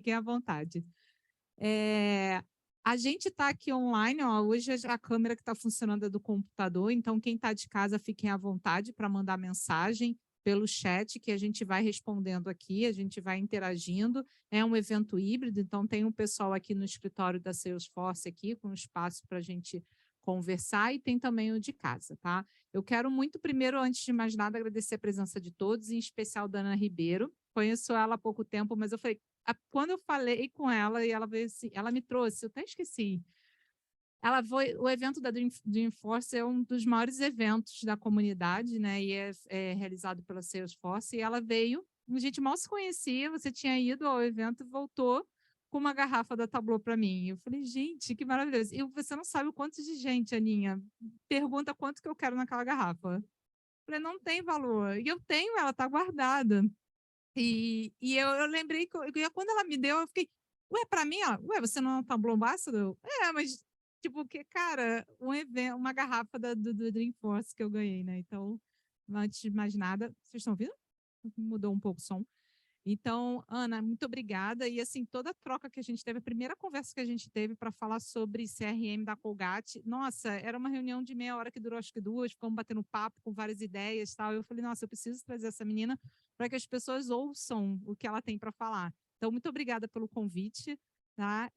fiquem à vontade. A gente está aqui online, ó, hoje a câmera que está funcionando é do computador, então quem está de casa fiquem à vontade para mandar mensagem pelo chat, que a gente vai respondendo aqui, a gente vai interagindo. É um evento híbrido, então tem um pessoal aqui no escritório da Salesforce aqui, com espaço para a gente conversar, e tem também o de casa, tá? Eu quero muito, primeiro, antes de mais nada, agradecer a presença de todos, em especial da Ana Ribeiro. Conheço ela há pouco tempo, mas eu falei, quando eu falei com ela, e ela veio assim, ela me trouxe, eu até esqueci. Ela foi, o evento da Dreamforce é um dos maiores eventos da comunidade, né? E é realizado pela Salesforce. E ela veio, a gente mal se conhecia, você tinha ido ao evento e voltou com uma garrafa da Tableau para mim. Eu falei, gente, que maravilhoso. E você não sabe o quanto de gente, Aninha, pergunta quanto que eu quero naquela garrafa. Eu falei, não tem valor. E eu tenho, ela está guardada. E eu lembrei que quando ela me deu, eu fiquei, ué, para mim, ó, ué, você não é um Tableau Ambassador? Mas, tipo, que, cara, um evento, uma garrafa do Dreamforce que eu ganhei, né? Então, antes de mais nada, vocês estão ouvindo? Mudou um pouco o som. Então, Ana, muito obrigada. E assim, toda a troca que a gente teve, a primeira conversa que a gente teve para falar sobre CRM da Colgate, nossa, era uma reunião de meia hora que durou acho que 2, ficamos batendo papo com várias ideias e tal. Eu falei, nossa, eu preciso trazer essa menina para que as pessoas ouçam o que ela tem para falar. Então, muito obrigada pelo convite. Tá?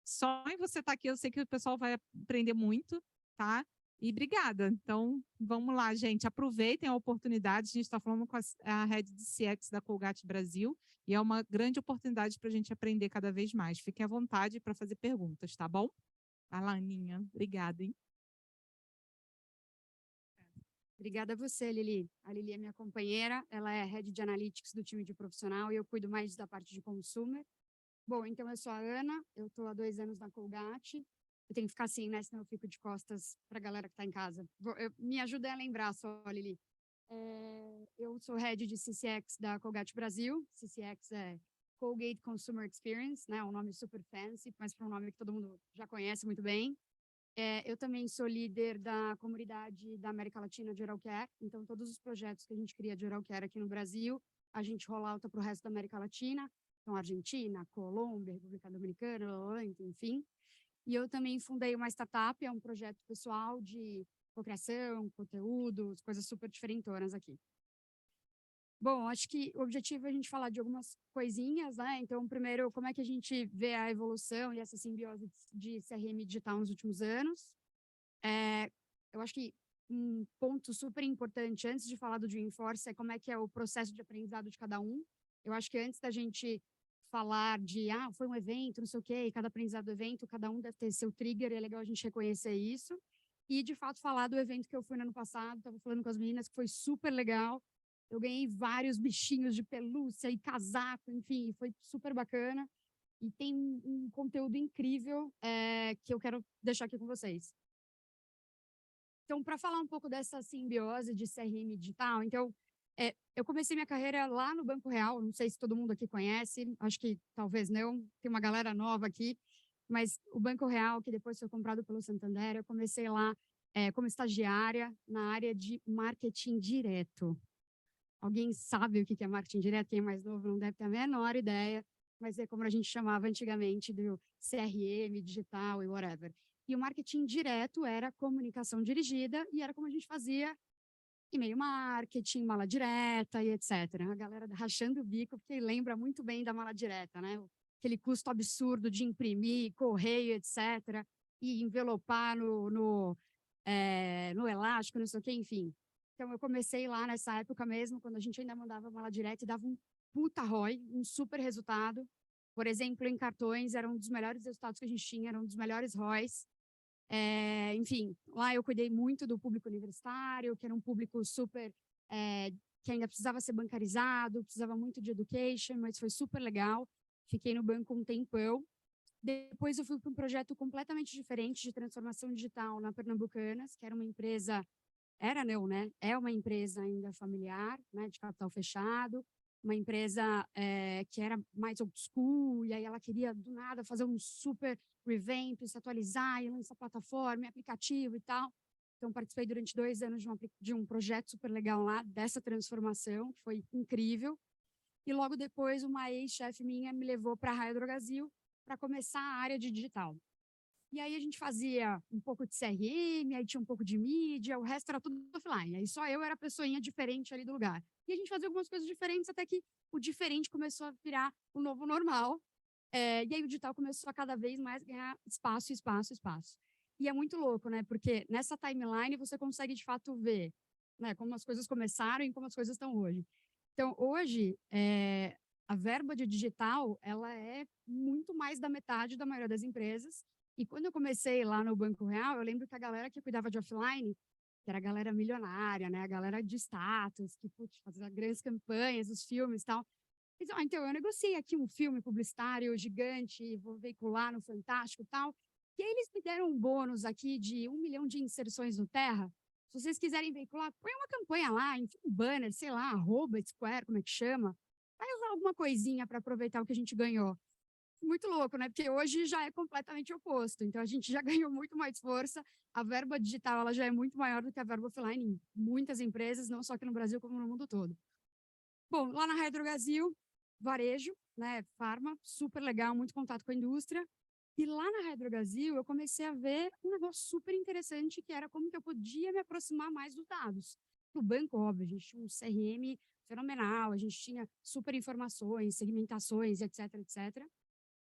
Só em você estar aqui, eu sei que o pessoal vai aprender muito, tá? E obrigada. Então, vamos lá, gente. Aproveitem a oportunidade. A gente está falando com a Head de CX da Colgate Brasil e é uma grande oportunidade para a gente aprender cada vez mais. Fiquem à vontade para fazer perguntas, tá bom? Vai lá, Aninha. Obrigada, hein? Obrigada a você, Lili. A Lili é minha companheira, ela é Head de Analytics do time de profissional e eu cuido mais da parte de consumer. Bom, então eu sou a Ana, eu estou há 2 anos na Colgate. Eu tenho que ficar assim, né? Senão eu fico de costas para a galera que está em casa. Me ajuda a lembrar só, Lili. Eu sou Head de CCX da Colgate Brasil. CCX é Colgate Consumer Experience, né? Um nome super fancy, mas para um nome que todo mundo já conhece muito bem. Eu também sou líder da comunidade da América Latina de Oral Care, então todos os projetos que a gente cria de Oral Care aqui no Brasil, a gente rola alta para o resto da América Latina, então Argentina, Colômbia, República Dominicana, enfim. E eu também fundei uma startup, é um projeto pessoal de cocriação, conteúdos, coisas super diferentonas aqui. Bom, acho que o objetivo é a gente falar de algumas coisinhas, né? Então, primeiro, como é que a gente vê a evolução e essa simbiose de CRM digital nos últimos anos. Eu acho que um ponto super importante, antes de falar do Dreamforce, é como é que é o processo de aprendizado de cada um. Eu acho que antes da gente falar de, foi um evento, não sei o quê, e cada aprendizado do evento, cada um deve ter seu trigger, e é legal a gente reconhecer isso. E, de fato, falar do evento que eu fui no ano passado, estava falando com as meninas, que foi super legal. Eu ganhei vários bichinhos de pelúcia e casaco, enfim, foi super bacana. E tem um conteúdo incrível que eu quero deixar aqui com vocês. Então, para falar um pouco dessa simbiose de CRM digital, então, eu comecei minha carreira lá no Banco Real, não sei se todo mundo aqui conhece, acho que talvez não, tem uma galera nova aqui, mas o Banco Real, que depois foi comprado pelo Santander, eu comecei lá como estagiária na área de marketing direto. Alguém sabe o que é marketing direto? Quem é mais novo não deve ter a menor ideia, mas é como a gente chamava antigamente do CRM, digital e whatever. E o marketing direto era comunicação dirigida e era como a gente fazia e-mail marketing, mala direta e etc. A galera rachando o bico, porque lembra muito bem da mala direta, né? Aquele custo absurdo de imprimir, correio, etc. E envelopar no elástico, não sei o quê, enfim. Então, eu comecei lá nessa época mesmo, quando a gente ainda mandava mala direta e dava um puta ROI, um super resultado. Por exemplo, em cartões, era um dos melhores resultados que a gente tinha, era um dos melhores ROIs. Enfim, lá eu cuidei muito do público universitário, que era um público super, que ainda precisava ser bancarizado, precisava muito de education, mas foi super legal. Fiquei no banco um tempão. Depois eu fui para um projeto completamente diferente de transformação digital na Pernambucanas, que era uma empresa, era não, né? É uma empresa ainda familiar, né, de capital fechado, uma empresa que era mais old school, e aí ela queria, do nada, fazer um super revamp, se atualizar e lançar plataforma, aplicativo e tal. Então, participei durante 2 anos de um projeto super legal lá, dessa transformação, que foi incrível. e logo depois uma ex-chefe minha me levou para a Raia Drogasil para começar a área de digital. E aí a gente fazia um pouco de CRM, aí tinha um pouco de mídia, o resto era tudo offline. Aí só eu era a pessoinha diferente ali do lugar. E a gente fazia algumas coisas diferentes até que o diferente começou a virar o novo normal. E aí o digital começou a cada vez mais ganhar espaço, espaço, espaço. E é muito louco, né? Porque nessa timeline você consegue de fato ver, né, como as coisas começaram e como as coisas estão hoje. Então, hoje, a verba de digital, ela é muito mais da metade da maioria das empresas. E quando eu comecei lá no Banco Real, eu lembro que a galera que cuidava de offline, que era a galera milionária, né, a galera de status, que putz, fazia grandes campanhas, os filmes e tal. Então, eu negociei aqui um filme publicitário gigante, vou veicular no Fantástico e tal. E aí eles me deram um bônus aqui de 1 milhão de inserções no Terra. Se vocês quiserem veicular, põe uma campanha lá, enfim, um banner, sei lá, @Square, como é que chama. Vai usar alguma coisinha para aproveitar o que a gente ganhou. Muito louco, né? Porque hoje já é completamente oposto. Então, a gente já ganhou muito mais força. A verba digital ela já é muito maior do que a verba offline em muitas empresas, não só aqui no Brasil, como no mundo todo. Bom, lá na Raia Drogasil, varejo, né, farma, super legal, muito contato com a indústria. E lá na Raia Drogasil, eu comecei a ver um negócio super interessante, que era como que eu podia me aproximar mais dos dados. No banco, óbvio, a gente tinha um CRM fenomenal, a gente tinha super informações, segmentações, etc, etc.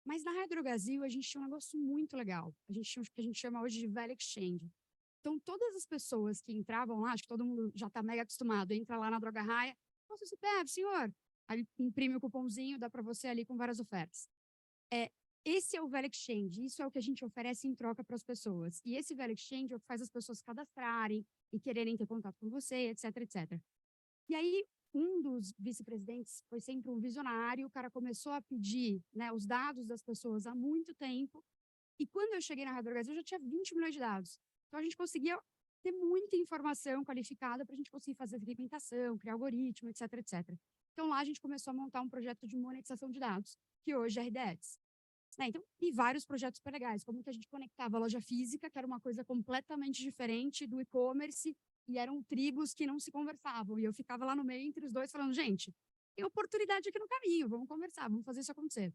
Mas na Raia Drogasil, a gente tinha um negócio muito legal. A gente tinha o que a gente chama hoje de Value Exchange. Então, todas as pessoas que entravam lá, acho que todo mundo já está mega acostumado, entra lá na Droga Raia, qual o CPF, senhor? Aí imprime o cupomzinho, dá para você ali com várias ofertas. Esse é o Value Exchange, isso é o que a gente oferece em troca para as pessoas. E esse Value Exchange é o que faz as pessoas cadastrarem e quererem ter contato com você, etc, etc. E aí, um dos vice-presidentes foi sempre um visionário, o cara começou a pedir, né, os dados das pessoas há muito tempo, e quando eu cheguei na Rádio Brasil, eu já tinha 20 milhões de dados. Então, a gente conseguia ter muita informação qualificada para a gente conseguir fazer segmentação, criar algoritmo, etc, etc. Então, lá a gente começou a montar um projeto de monetização de dados, que hoje é RDX. Então, e vários projetos super legais, como que a gente conectava a loja física, que era uma coisa completamente diferente do e-commerce, e eram tribos que não se conversavam. E eu ficava lá no meio entre os dois falando, gente, tem oportunidade aqui no caminho, vamos conversar, vamos fazer isso acontecer.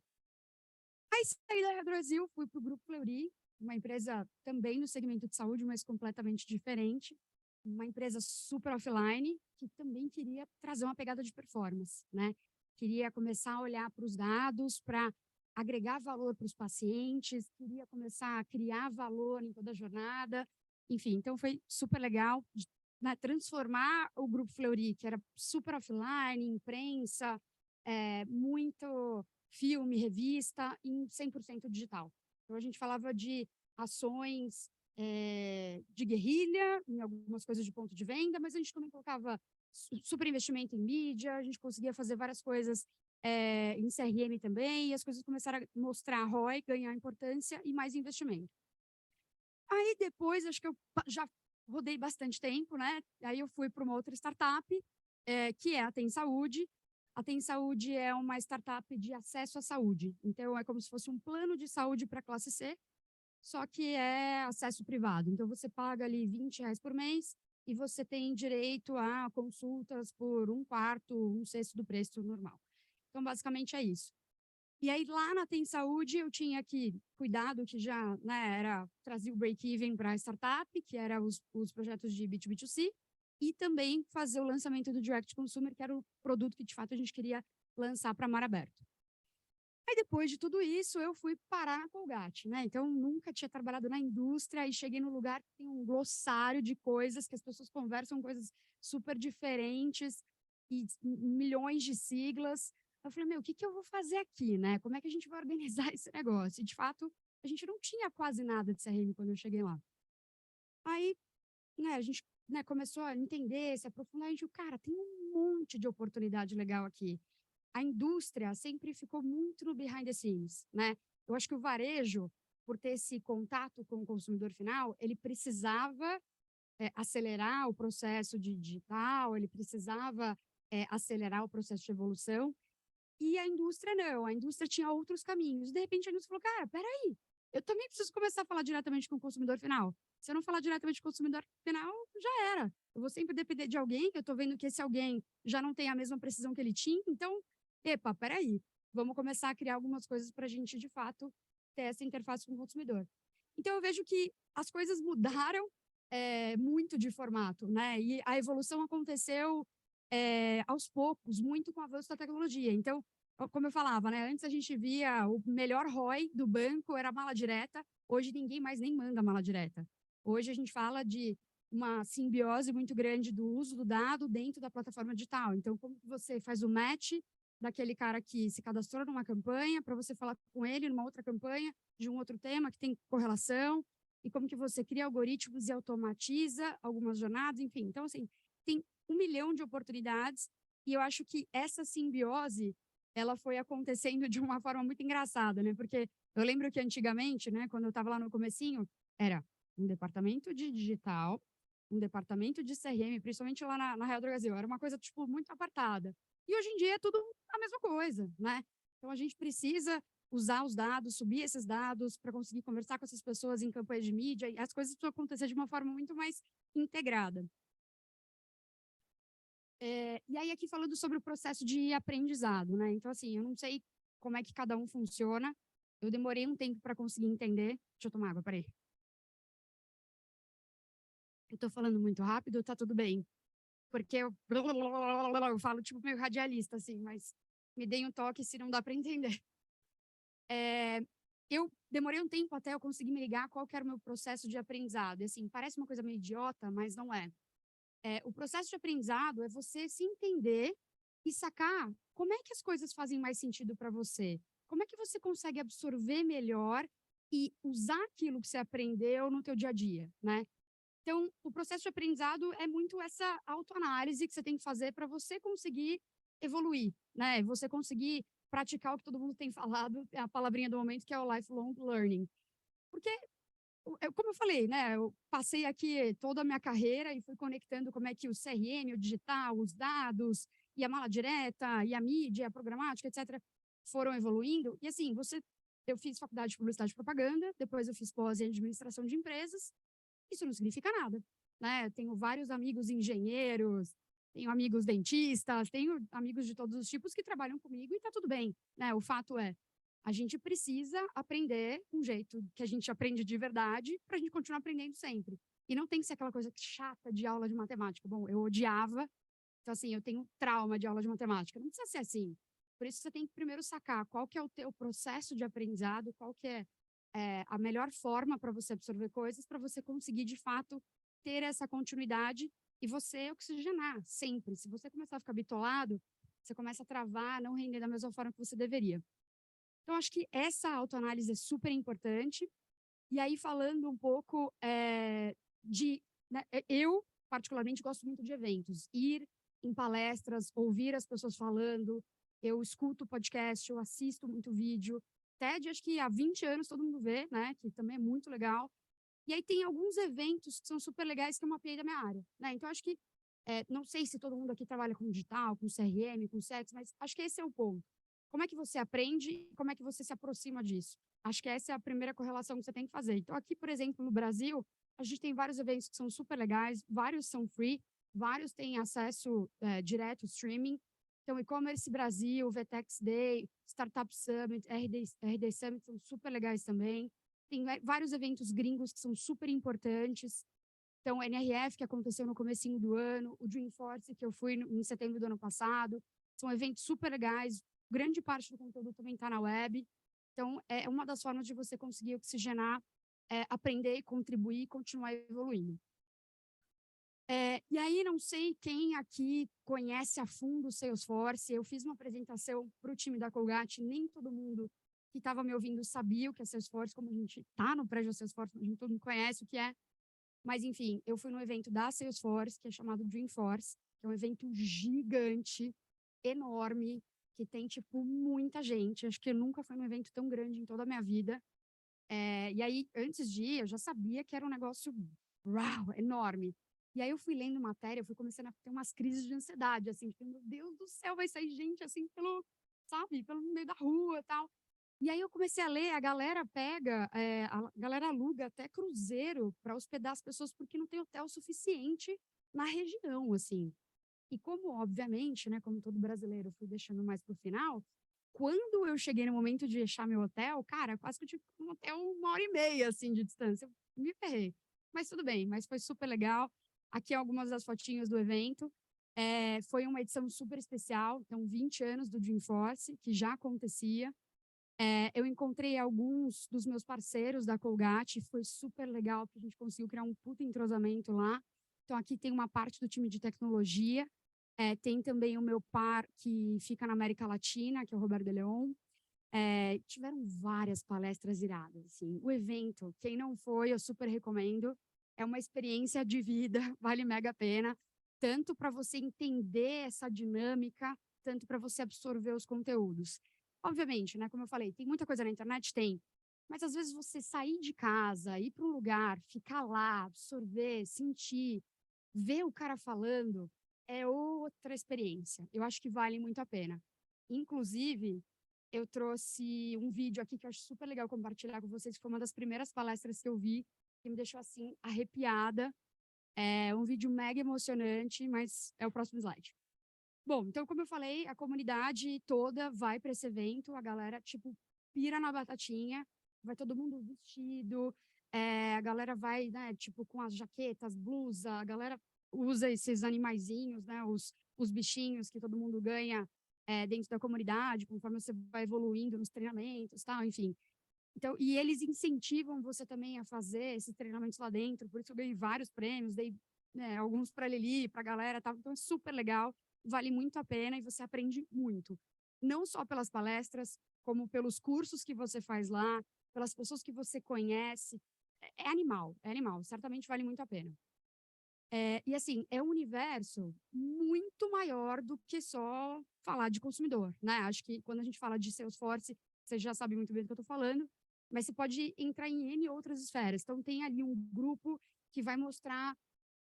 Aí saí da Brasil, fui para o Grupo Fleury, uma empresa também no segmento de saúde, mas completamente diferente. Uma empresa super offline, que também queria trazer uma pegada de performance, né? Queria começar a olhar para os dados, para agregar valor para os pacientes, queria começar a criar valor em toda a jornada. Enfim, então foi super legal, né, transformar o Grupo Fleury, que era super offline, imprensa, muito filme, revista, em 100% digital. Então, a gente falava de ações de guerrilha, em algumas coisas de ponto de venda, mas a gente também colocava super investimento em mídia, a gente conseguia fazer várias coisas em CRM também, e as coisas começaram a mostrar ROI, ganhar importância e mais investimento. Aí depois, acho que eu já rodei bastante tempo, né? Aí eu fui para uma outra startup, que é a Tem Saúde. A Tem Saúde é uma startup de acesso à saúde. Então, é como se fosse um plano de saúde para a classe C, só que é acesso privado. Então, você paga ali R$ 20 por mês e você tem direito a consultas por 1/4, 1/6 do preço normal. Então, basicamente é isso. E aí, lá na Tem Saúde, eu tinha que cuidar do que já, né, trazia o break-even para a startup, que era os projetos de B2B2C, e também fazer o lançamento do Direct Consumer, que era o produto que, de fato, a gente queria lançar para mar aberto. Aí, depois de tudo isso, eu fui parar na Colgate, né? Então, nunca tinha trabalhado na indústria e cheguei no lugar que tem um glossário de coisas, que as pessoas conversam coisas super diferentes e milhões de siglas. Eu falei, meu, o que que eu vou fazer aqui, né? Como é que a gente vai organizar esse negócio? E, de fato, a gente não tinha quase nada de CRM quando eu cheguei lá. Aí, né, a gente, né, começou a entender, se aprofundar, a gente, cara, tem um monte de oportunidade legal aqui. A indústria sempre ficou muito no behind the scenes, né? Eu acho que o varejo, por ter esse contato com o consumidor final, ele precisava acelerar o processo de digital, ele precisava acelerar o processo de evolução, e a indústria não, a indústria tinha outros caminhos. De repente, a indústria falou, cara, peraí, eu também preciso começar a falar diretamente com o consumidor final. Se eu não falar diretamente com o consumidor final, já era. Eu vou sempre depender de alguém, eu estou vendo que esse alguém já não tem a mesma precisão que ele tinha, então epa, peraí, vamos começar a criar algumas coisas para a gente, de fato, ter essa interface com o consumidor. Então, eu vejo que as coisas mudaram muito de formato, né? E a evolução aconteceu aos poucos, muito com o avanço da tecnologia. Então, como eu falava, né? Antes a gente via o melhor ROI do banco era a mala direta, hoje ninguém mais nem manda mala direta. Hoje a gente fala de uma simbiose muito grande do uso do dado dentro da plataforma digital. Então, como você faz o match daquele cara que se cadastrou numa campanha para você falar com ele numa outra campanha de um outro tema que tem correlação, e como que você cria algoritmos e automatiza algumas jornadas, enfim. Então, assim, tem 1 milhão de oportunidades, e eu acho que essa simbiose, ela foi acontecendo de uma forma muito engraçada, né? Porque eu lembro que antigamente, né, quando eu estava lá no comecinho, era um departamento de digital, um departamento de CRM, principalmente lá na Real do Brasil, era uma coisa, tipo, muito apartada. E hoje em dia é tudo a mesma coisa, né? Então, a gente precisa usar os dados, subir esses dados para conseguir conversar com essas pessoas em campanhas de mídia, e as coisas precisam acontecer de uma forma muito mais integrada. E aí, aqui falando sobre o processo de aprendizado, né? Então, assim, eu não sei como é que cada um funciona, eu demorei um tempo para conseguir entender. Deixa eu tomar água, peraí. Eu estou falando muito rápido, tá tudo bem? Porque eu falo tipo meio radialista, assim, mas me deem um toque se não dá para entender. Eu demorei um tempo até eu conseguir me ligar qual que era o meu processo de aprendizado. E, assim, parece uma coisa meio idiota, mas não é. O processo de aprendizado é você se entender e sacar como é que as coisas fazem mais sentido para você. Como é que você consegue absorver melhor e usar aquilo que você aprendeu no teu dia a dia, né? Então, o processo de aprendizado é muito essa autoanálise que você tem que fazer para você conseguir evoluir, né? Você conseguir praticar o que todo mundo tem falado, é a palavrinha do momento, que é o lifelong learning. Porque, como eu falei, né? Eu passei aqui toda a minha carreira e fui conectando como é que o CRM, o digital, os dados, e a mala direta, e a mídia, a programática, etc., foram evoluindo. E, assim, eu fiz faculdade de publicidade e propaganda, depois eu fiz pós em administração de empresas. Isso não significa nada, né? Eu tenho vários amigos engenheiros, tenho amigos dentistas, tenho amigos de todos os tipos que trabalham comigo e tá tudo bem, né? O fato é, a gente precisa aprender um jeito que a gente aprende de verdade para a gente continuar aprendendo sempre. E não tem que ser aquela coisa chata de aula de matemática. Bom, eu odiava, então assim, eu tenho trauma de aula de matemática. Não precisa ser assim. Por isso você tem que primeiro sacar qual que é o teu processo de aprendizado, qual que é a melhor forma para você absorver coisas, para você conseguir, de fato, ter essa continuidade e você oxigenar sempre. Se você começar a ficar bitolado, você começa a travar, não render da mesma forma que você deveria. Então, acho que essa autoanálise é super importante. E aí, falando um pouco né, eu, particularmente, gosto muito de eventos. Ir em palestras, ouvir as pessoas falando, eu escuto podcast, eu assisto muito vídeo. TED, acho que há 20 anos todo mundo vê, né? Que também é muito legal. E aí tem alguns eventos que são super legais que eu mapeei da minha área, né? Então, acho que, não sei se todo mundo aqui trabalha com digital, com CRM, com CX, mas acho que esse é o ponto. Como é que você aprende e como é que você se aproxima disso? Acho que essa é a primeira correlação que você tem que fazer. Então, aqui, por exemplo, no Brasil, a gente tem vários eventos que são super legais, vários são free, vários têm acesso direto, streaming. Então, E-Commerce Brasil, VTEX Day, Startup Summit, RD Summit são super legais também. Tem vários eventos gringos que são super importantes. Então, o NRF, que aconteceu no comecinho do ano, o Dreamforce, que eu fui em setembro do ano passado. São eventos super legais. Grande parte do conteúdo também está na web. Então, é uma das formas de você conseguir oxigenar, aprender, contribuir e continuar evoluindo. E aí, não sei quem aqui conhece a fundo o Salesforce. Eu fiz uma apresentação para o time da Colgate, nem todo mundo que estava me ouvindo sabia o que é Salesforce, como a gente está no prédio Salesforce, a gente todo mundo conhece o que é. Mas, enfim, eu fui no evento da Salesforce, que é chamado Dreamforce, que é um evento gigante, enorme, que tem, tipo, muita gente. Acho que eu nunca fui num evento tão grande em toda a minha vida. E aí, antes de ir, eu já sabia que era um negócio, uau, enorme. E aí eu fui lendo matéria, eu fui começando a ter umas crises de ansiedade, assim, tipo, meu Deus do céu, vai sair gente, assim, pelo meio da rua e tal. E aí eu comecei a ler, a galera a galera aluga até cruzeiro para hospedar as pessoas, porque não tem hotel suficiente na região, assim. E como, obviamente, né, como todo brasileiro, fui deixando mais para o final, quando eu cheguei no momento de achar meu hotel, cara, quase que eu tive um hotel 1h30, assim, de distância. Eu me ferrei. Mas tudo bem, mas foi super legal. Aqui algumas das fotinhas do evento. Foi uma edição super especial, então 20 anos do Dreamforce, que já acontecia. Eu encontrei alguns dos meus parceiros da Colgate, foi super legal, porque a gente conseguiu criar um puta entrosamento lá. Então, aqui tem uma parte do time de tecnologia, tem também o meu par que fica na América Latina, que é o Roberto de Leon. Tiveram várias palestras iradas. Assim. O evento, quem não foi, eu super recomendo. É uma experiência de vida, vale mega a pena, tanto para você entender essa dinâmica, tanto para você absorver os conteúdos. Obviamente, né, como eu falei, tem muita coisa na internet? Tem. Mas às vezes você sair de casa, ir para um lugar, ficar lá, absorver, sentir, ver o cara falando, é outra experiência. Eu acho que vale muito a pena. Inclusive, eu trouxe um vídeo aqui que eu acho super legal compartilhar com vocês, que foi uma das primeiras palestras que eu vi, que me deixou assim, arrepiada. É um vídeo mega emocionante, mas é o próximo slide. Bom, então, como eu falei, a comunidade toda vai para esse evento, a galera, tipo, pira na batatinha, vai todo mundo vestido, a galera vai, né, tipo, com as jaquetas, blusa, a galera usa esses animaizinhos, né, os bichinhos que todo mundo ganha dentro da comunidade, conforme você vai evoluindo nos treinamentos, tal, enfim. Então, e eles incentivam você também a fazer esses treinamentos lá dentro, por isso eu ganhei vários prêmios, dei alguns para a Lili, para a galera, tal, então é super legal. Vale muito a pena e você aprende muito. Não só pelas palestras, como pelos cursos que você faz lá, pelas pessoas que você conhece. É animal, certamente vale muito a pena. E assim, é um universo muito maior do que só falar de consumidor, né? Acho que quando a gente fala de Salesforce, você já sabe muito bem do que eu estou falando, mas você pode entrar em N outras esferas. Então, tem ali um grupo que vai mostrar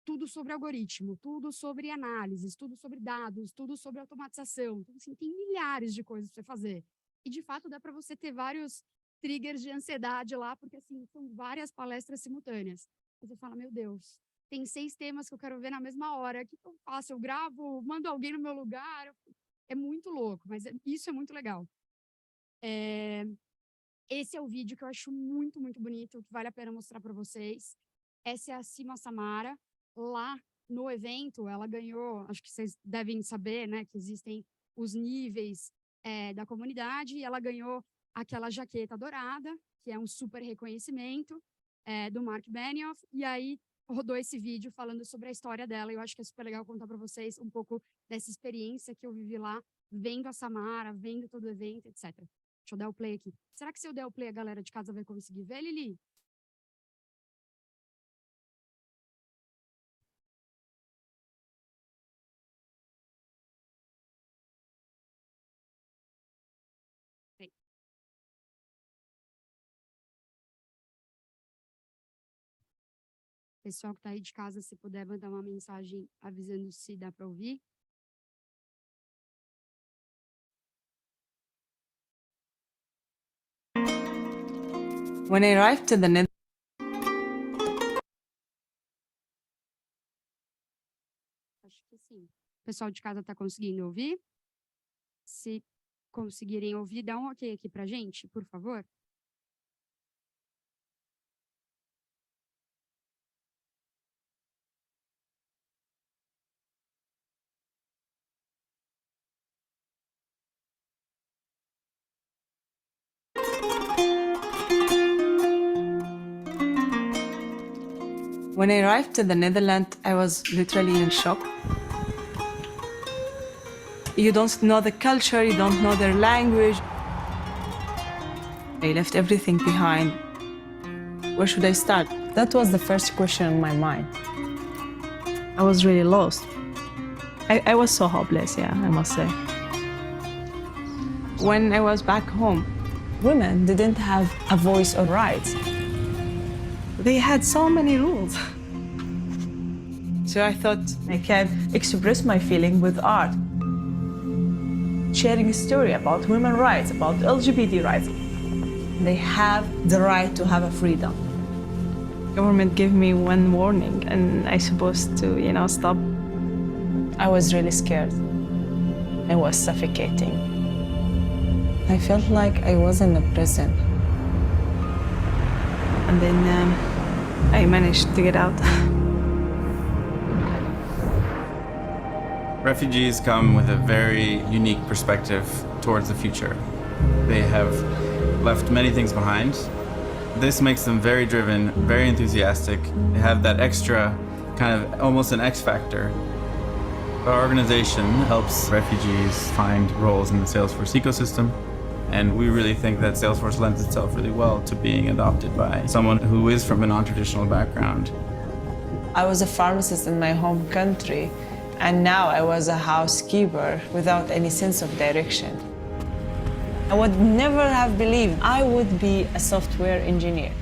tudo sobre algoritmo, tudo sobre análises, tudo sobre dados, tudo sobre automatização. Então, assim, tem milhares de coisas para você fazer. E, de fato, dá para você ter vários triggers de ansiedade lá, porque, assim, são várias palestras simultâneas. Você fala, meu Deus, tem 6 temas que eu quero ver na mesma hora. O que eu faço? Eu gravo, mando alguém no meu lugar? É muito louco, mas isso é muito legal. Esse é o vídeo que eu acho muito, muito bonito, que vale a pena mostrar para vocês. Essa é a Sima Samara. Lá no evento, ela ganhou, acho que vocês devem saber, né, que existem os níveis da comunidade, e ela ganhou aquela jaqueta dourada, que é um super reconhecimento do Mark Benioff, e aí rodou esse vídeo falando sobre a história dela, e eu acho que é super legal contar para vocês um pouco dessa experiência que eu vivi lá, vendo a Samara, vendo todo o evento, etc. Deixa eu dar o play aqui. Será que se eu der o play a galera de casa vai conseguir ver, Lili? Pessoal que está aí de casa, se puder mandar uma mensagem avisando se dá para ouvir. When I arrived to the Netherlands, Acho que sim. O pessoal de casa está conseguindo ouvir? Se conseguirem ouvir, dá um ok aqui para a gente, por favor. when I arrived to the Netherlands, I was literally in shock. You don't know the culture, you don't know their language. I left everything behind. Where should I start? That was the first question in my mind. I was really lost. I was so hopeless, yeah, I must say. When I was back home, women didn't have a voice or rights. They had so many rules. So I thought I can express my feeling with art. Sharing a story about women's rights, about LGBT rights. They have the right to have a freedom. Government gave me one warning and I supposed to, stop I was really scared. I was suffocating. I felt like I was in a prison. And then I managed to get out. Refugees come with a very unique perspective towards the future. They have left many things behind. This makes them very driven, very enthusiastic. They have that extra kind of almost an X factor. Our organization helps refugees find roles in the Salesforce ecosystem, and we really think that Salesforce lends itself really well to being adopted by someone who is from a non-traditional background. I was a pharmacist in my home country, and now I was a housekeeper without any sense of direction. I would never have believed I would be a software engineer.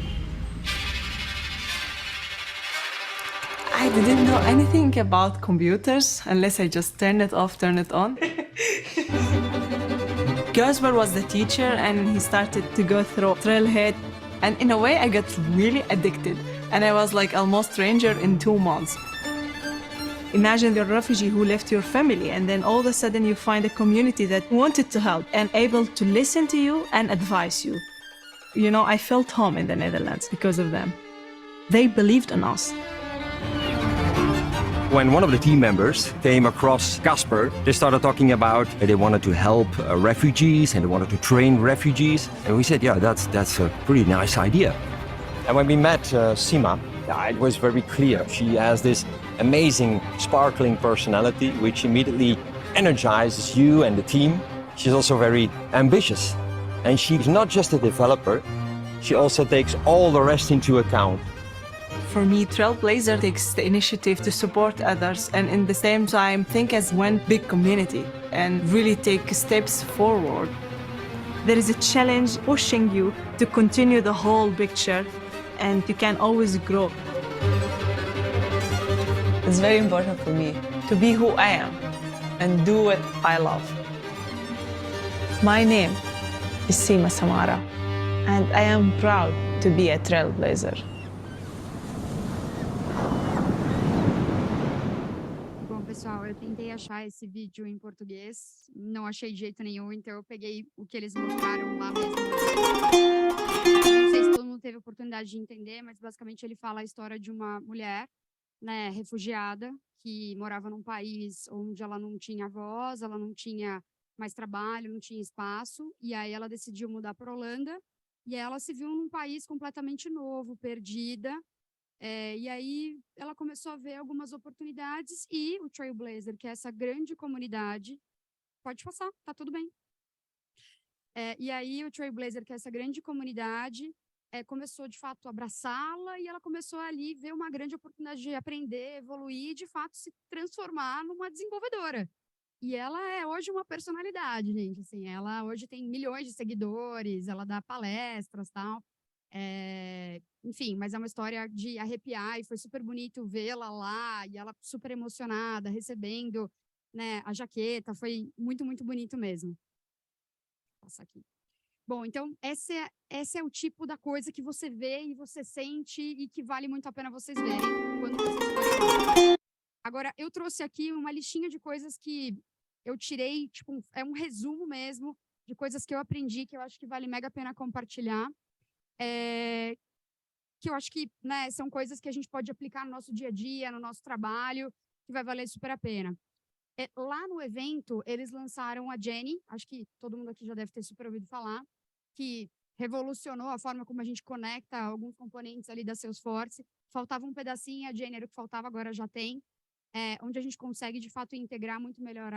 I didn't know anything about computers unless I just turn it off, turn it on. Gosper was the teacher, and he started to go through Trailhead. And in a way, I got really addicted. And I was like almost stranger in 2 months. Imagine you're a refugee who left your family, and then all of a sudden you find a community that wanted to help and able to listen to you and advise you. You know, I felt home in the Netherlands because of them. They believed in us. When one of the team members came across Gosper, they started talking about they wanted to help refugees and they wanted to train refugees. And we said, yeah, that's a pretty nice idea. And when we met Sima, it was very clear. She has this amazing, sparkling personality, which immediately energizes you and the team. She's also very ambitious. And she's not just a developer, she also takes all the rest into account. For me, Trailblazer takes the initiative to support others and in the same time think as one big community and really take steps forward. There is a challenge pushing you to continue the whole picture, and you can always grow. It's very important for me to be who I am and do what I love. My name is Sima Samara, and I am proud to be a Trailblazer. Bom, pessoal, eu tentei achar esse vídeo em português, não achei de jeito nenhum, então eu peguei o que eles mostraram lá mesmo. Não sei se todo mundo teve a oportunidade de entender, mas basicamente ele fala a história de uma mulher, né, refugiada, que morava num país onde ela não tinha voz, ela não tinha mais trabalho, não tinha espaço, e aí ela decidiu mudar para a Holanda, e ela se viu num país completamente novo, perdida, e aí ela começou a ver algumas oportunidades, e o Trailblazer, que é essa grande comunidade, pode passar, tá tudo bem. E aí o Trailblazer, que é essa grande comunidade, começou, de fato, a abraçá-la e ela começou ali ver uma grande oportunidade de aprender, evoluir e, de fato, se transformar numa desenvolvedora. E ela é hoje uma personalidade, gente. Assim, ela hoje tem milhões de seguidores, ela dá palestras e tal. Enfim, mas é uma história de arrepiar e foi super bonito vê-la lá e ela super emocionada, recebendo, né, a jaqueta. Foi muito, muito bonito mesmo. Vou passar aqui. Bom, então, esse é o tipo da coisa que você vê e você sente e que vale muito a pena vocês verem quando vocês forem. Agora, eu trouxe aqui uma listinha de coisas que eu tirei, tipo, é um resumo mesmo de coisas que eu aprendi, que eu acho que vale mega a pena compartilhar. Que eu acho que, né, são coisas que a gente pode aplicar no nosso dia a dia, no nosso trabalho, que vai valer super a pena. Lá no evento, eles lançaram a Jenny, acho que todo mundo aqui já deve ter super ouvido falar, que revolucionou a forma como a gente conecta alguns componentes ali da Salesforce. Faltava um pedacinho, a Jenny era o que faltava, agora já tem, onde a gente consegue, de fato, integrar muito melhor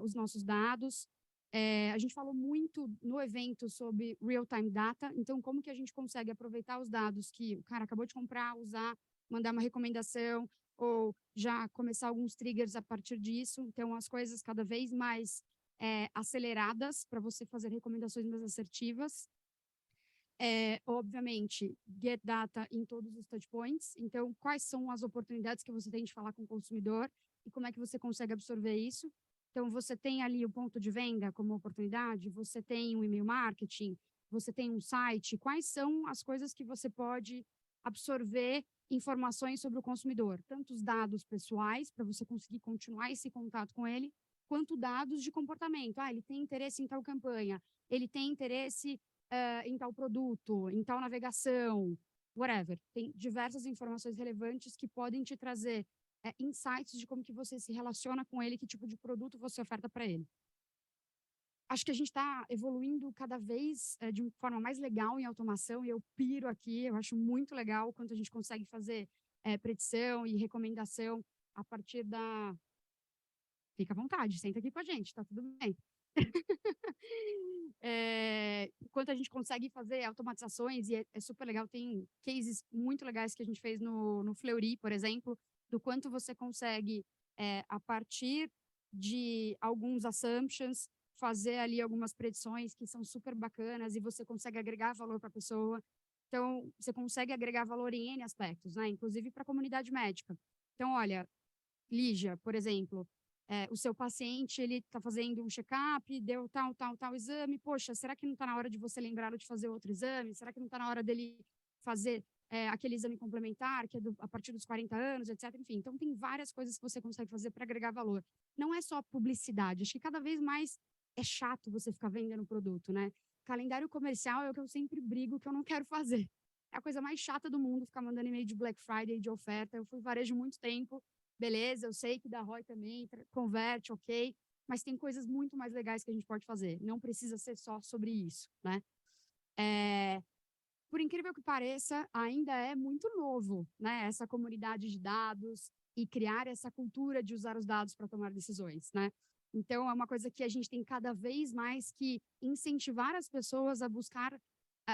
os nossos dados. A gente falou muito no evento sobre real-time data, então como que a gente consegue aproveitar os dados que o cara acabou de comprar, usar, mandar uma recomendação, ou já começar alguns triggers a partir disso. Então, as coisas cada vez mais aceleradas para você fazer recomendações mais assertivas. Obviamente, get data em todos os touchpoints. Então, quais são as oportunidades que você tem de falar com o consumidor e como é que você consegue absorver isso? Então, você tem ali o ponto de venda como oportunidade, você tem um e-mail marketing, você tem um site. Quais são as coisas que você pode absorver informações sobre o consumidor, tanto os dados pessoais, para você conseguir continuar esse contato com ele, quanto dados de comportamento. Ele tem interesse em tal campanha, ele tem interesse em tal produto, em tal navegação, whatever. Tem diversas informações relevantes que podem te trazer insights de como que você se relaciona com ele, que tipo de produto você oferta para ele. Acho que a gente está evoluindo cada vez de uma forma mais legal em automação, e eu piro aqui, eu acho muito legal o quanto a gente consegue fazer predição e recomendação a partir da... Fica à vontade, senta aqui com a gente, tá tudo bem. Quanto a gente consegue fazer automatizações, e é super legal, tem cases muito legais que a gente fez no Fleury, por exemplo, do quanto você consegue, a partir de alguns assumptions, fazer ali algumas predições que são super bacanas e você consegue agregar valor para a pessoa. Então, você consegue agregar valor em N aspectos, né? Inclusive para a comunidade médica. Então, olha, Lígia, por exemplo, o seu paciente, ele está fazendo um check-up, deu tal exame, poxa, será que não está na hora de você lembrá-lo de fazer outro exame? Será que não está na hora dele fazer aquele exame complementar, que é a partir dos 40 anos, etc. Enfim, então tem várias coisas que você consegue fazer para agregar valor. Não é só publicidade, acho que cada vez mais é chato você ficar vendendo produto, né? Calendário comercial é o que eu sempre brigo que eu não quero fazer. É a coisa mais chata do mundo, ficar mandando e-mail de Black Friday, de oferta. Eu fui varejo muito tempo, beleza, eu sei que da ROI também converte, ok, mas tem coisas muito mais legais que a gente pode fazer. Não precisa ser só sobre isso, né? Por incrível que pareça, ainda é muito novo, né? Essa comunidade de dados e criar essa cultura de usar os dados para tomar decisões, né? Então, é uma coisa que a gente tem cada vez mais que incentivar as pessoas a buscar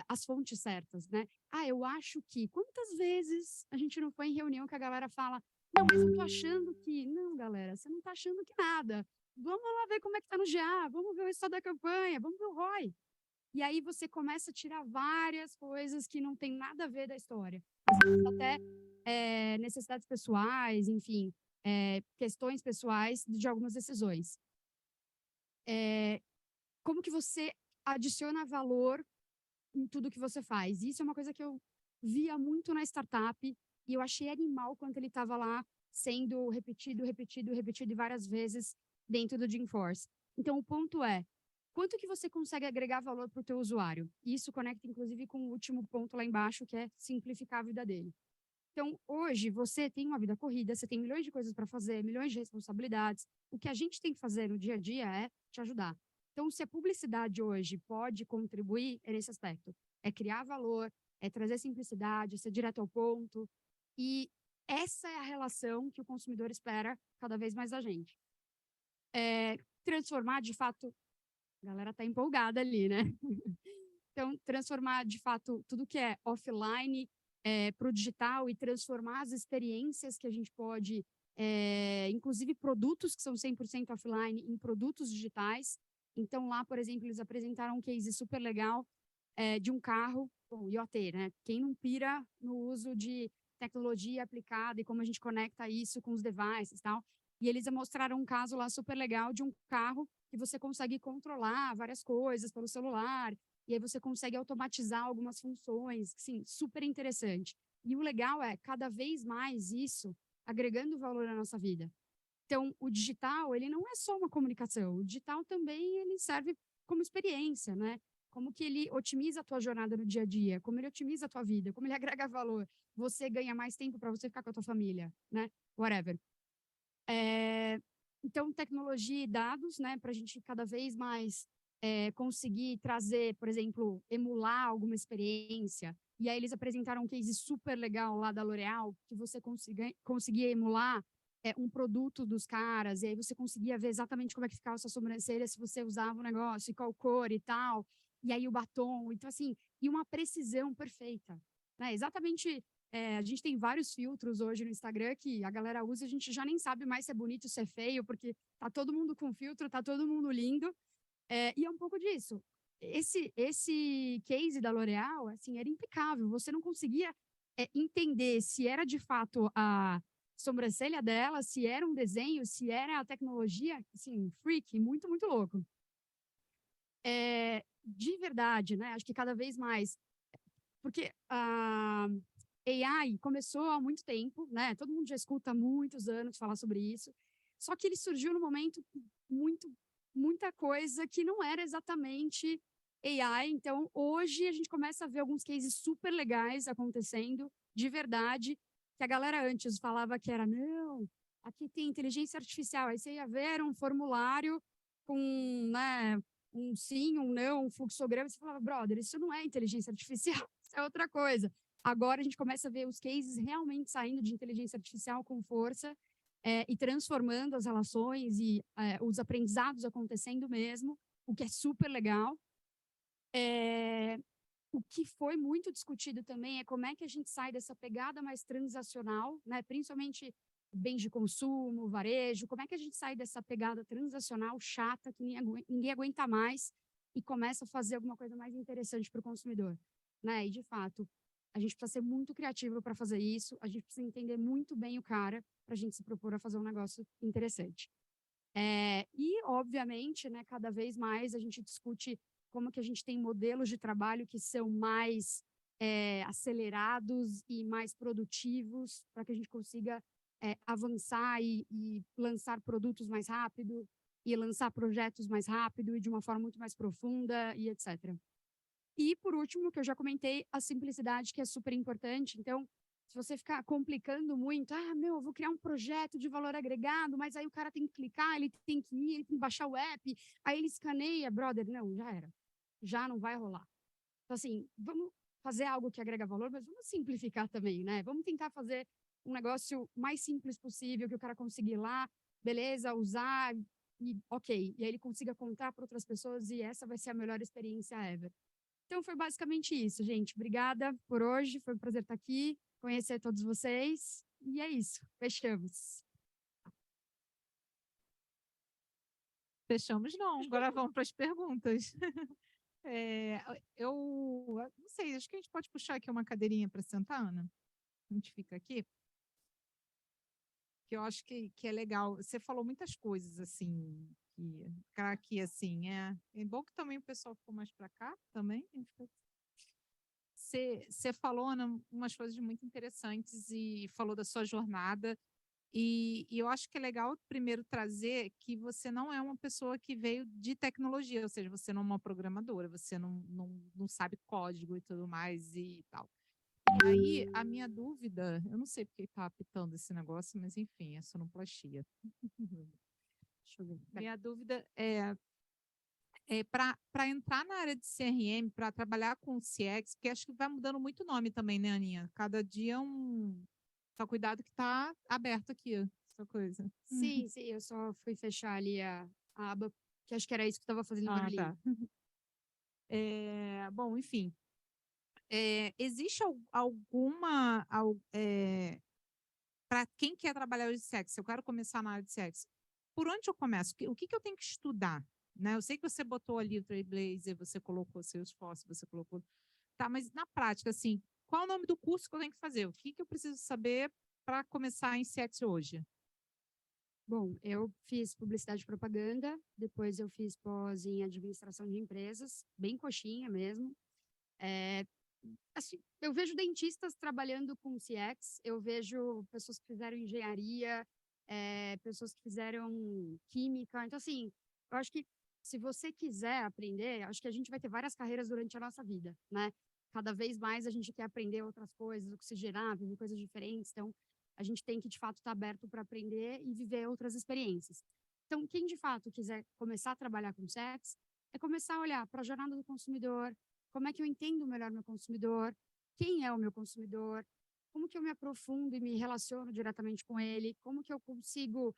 as fontes certas, né? Eu acho que... Quantas vezes a gente não foi em reunião que a galera fala, não, mas eu tô achando que... Não, galera, você não tá achando que nada. Vamos lá ver como é que tá no GA, vamos ver o resultado da campanha, vamos ver o ROI. E aí você começa a tirar várias coisas que não tem nada a ver da história. Até necessidades pessoais, enfim, questões pessoais de algumas decisões. Como que você adiciona valor em tudo que você faz? Isso é uma coisa que eu via muito na startup e eu achei animal quando ele estava lá sendo repetido e várias vezes dentro do Dreamforce. Então, o ponto é, quanto que você consegue agregar valor para o teu usuário? E isso conecta, inclusive, com o último ponto lá embaixo, que é simplificar a vida dele. Então, hoje, você tem uma vida corrida, você tem milhões de coisas para fazer, milhões de responsabilidades. O que a gente tem que fazer no dia a dia é te ajudar. Então, se a publicidade hoje pode contribuir, é nesse aspecto. É criar valor, é trazer simplicidade, ser direto ao ponto. E essa é a relação que o consumidor espera cada vez mais da gente. Transformar, de fato... A galera está empolgada ali, né? Então, transformar, de fato, tudo que é offline para o digital e transformar as experiências que a gente pode, inclusive produtos que são 100% offline, em produtos digitais. Então, lá, por exemplo, eles apresentaram um case super legal de um carro, bom, IoT, né? Quem não pira no uso de tecnologia aplicada e como a gente conecta isso com os devices e tal. E eles mostraram um caso lá super legal de um carro que você consegue controlar várias coisas pelo celular, e aí você consegue automatizar algumas funções, sim, super interessante. E o legal é, cada vez mais isso, agregando valor à nossa vida. Então, o digital, ele não é só uma comunicação, o digital também, ele serve como experiência, né? Como que ele otimiza a tua jornada no dia a dia, como ele otimiza a tua vida, como ele agrega valor. Você ganha mais tempo para você ficar com a tua família, né? Whatever. Então, tecnologia e dados, né, para a gente cada vez mais conseguir trazer, por exemplo, emular alguma experiência. E aí eles apresentaram um case super legal lá da L'Oréal, que você conseguia emular um produto dos caras, e aí você conseguia ver exatamente como é que ficava a sua sobrancelha se você usava o negócio, e qual cor e tal, e aí o batom, então assim, e uma precisão perfeita, né? Exatamente... a gente tem vários filtros hoje no Instagram que a galera usa, a gente já nem sabe mais se é bonito ou se é feio, porque tá todo mundo com filtro, tá todo mundo lindo, e é um pouco disso. Esse case da L'Oréal, assim, era impecável, você não conseguia entender se era de fato a sobrancelha dela, se era um desenho, se era a tecnologia, assim, freak, muito, muito louco. De verdade, né, acho que cada vez mais, porque AI começou há muito tempo, né? Todo mundo já escuta há muitos anos falar sobre isso. Só que ele surgiu no momento muita coisa que não era exatamente AI. Então, hoje a gente começa a ver alguns cases super legais acontecendo, de verdade, que a galera antes falava que era, não, aqui tem inteligência artificial. Aí você ia ver um formulário com, né, um sim, um não, um fluxograma, e você falava, brother, isso não é inteligência artificial, isso é outra coisa. Agora a gente começa a ver os cases realmente saindo de inteligência artificial com força, e transformando as relações e os aprendizados acontecendo mesmo, o que é super legal. O que foi muito discutido também é como é que a gente sai dessa pegada mais transacional, né? Principalmente bens de consumo, varejo, como é que a gente sai dessa pegada transacional chata que ninguém aguenta mais e começa a fazer alguma coisa mais interessante para o consumidor, né? E, de fato, a gente precisa ser muito criativo para fazer isso, a gente precisa entender muito bem o cara para a gente se propor a fazer um negócio interessante. E, obviamente, né, cada vez mais a gente discute como que a gente tem modelos de trabalho que são mais acelerados e mais produtivos para que a gente consiga avançar e lançar produtos mais rápido e lançar projetos mais rápido e de uma forma muito mais profunda e etc. E, por último, que eu já comentei, a simplicidade, que é super importante. Então, se você ficar complicando muito, eu vou criar um projeto de valor agregado, mas aí o cara tem que clicar, ele tem que ir, ele tem que baixar o app, aí ele escaneia, brother, não, já era. Já não vai rolar. Então, assim, vamos fazer algo que agrega valor, mas vamos simplificar também, né? Vamos tentar fazer um negócio mais simples possível, que o cara consiga ir lá, beleza, usar, e ok. E aí ele consiga contar para outras pessoas e essa vai ser a melhor experiência ever. Então, foi basicamente isso, gente. Obrigada por hoje, foi um prazer estar aqui, conhecer todos vocês, e é isso. Fechamos. Fechamos, não. Agora vamos para as perguntas. Eu não sei, acho que a gente pode puxar aqui uma cadeirinha para sentar, Ana? A gente fica aqui. Que eu acho que é legal. Você falou muitas coisas, assim, que ficar aqui, assim, é bom que também o pessoal ficou mais para cá também. Você falou, Ana, umas coisas muito interessantes e falou da sua jornada. E eu acho que é legal primeiro trazer que você não é uma pessoa que veio de tecnologia, ou seja, você não é uma programadora, você não sabe código e tudo mais e tal. E aí, a minha dúvida, eu não sei porque está apitando esse negócio, mas enfim, é sonoplastia. Deixa eu ver. Minha dúvida é para entrar na área de CRM, para trabalhar com CX, porque acho que vai mudando muito o nome também, né, Aninha? Cada dia é um. Só cuidado que está aberto aqui, essa coisa. Sim, eu só fui fechar ali a aba, que acho que era isso que estava fazendo barulhinho. Tá. Bom, enfim. Existe alguma. Para quem quer trabalhar de CX, eu quero começar na área de CX, por onde eu começo? O que eu tenho que estudar? Né? Eu sei que você botou ali o Trailblazer, você colocou Salesforce, você colocou. Tá, mas na prática, assim, qual é o nome do curso que eu tenho que fazer? O que eu preciso saber para começar em CX hoje? Bom, eu fiz publicidade e propaganda, depois eu fiz pós em administração de empresas, bem coxinha mesmo. Assim, eu vejo dentistas trabalhando com CX, eu vejo pessoas que fizeram engenharia, pessoas que fizeram química. Então, assim, eu acho que se você quiser aprender, acho que a gente vai ter várias carreiras durante a nossa vida, né? Cada vez mais a gente quer aprender outras coisas, oxigenar, coisas diferentes. Então, a gente tem que, de fato, estar aberto para aprender e viver outras experiências. Então, quem, de fato, quiser começar a trabalhar com CX, é começar a olhar para a jornada do consumidor, como é que eu entendo melhor meu consumidor, quem é o meu consumidor, como que eu me aprofundo e me relaciono diretamente com ele, como que eu consigo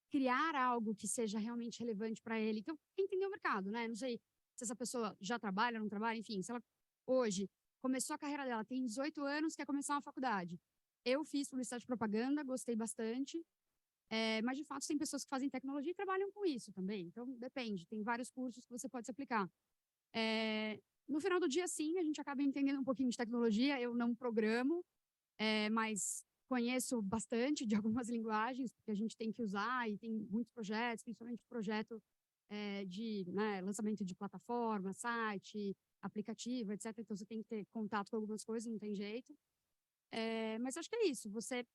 criar algo que seja realmente relevante para ele. Então, entender o mercado, né? Não sei se essa pessoa já trabalha, não trabalha, enfim, se ela hoje começou a carreira dela, tem 18 anos, quer começar uma faculdade. Eu fiz publicidade e propaganda, gostei bastante, mas de fato tem pessoas que fazem tecnologia e trabalham com isso também. Então, depende, tem vários cursos que você pode se aplicar. No final do dia, sim, a gente acaba entendendo um pouquinho de tecnologia. Eu não programo, mas conheço bastante de algumas linguagens que a gente tem que usar e tem muitos projetos, principalmente o projeto de, né, lançamento de plataforma, site, aplicativo, etc. Então, você tem que ter contato com algumas coisas, não tem jeito. Mas acho que é isso. Você,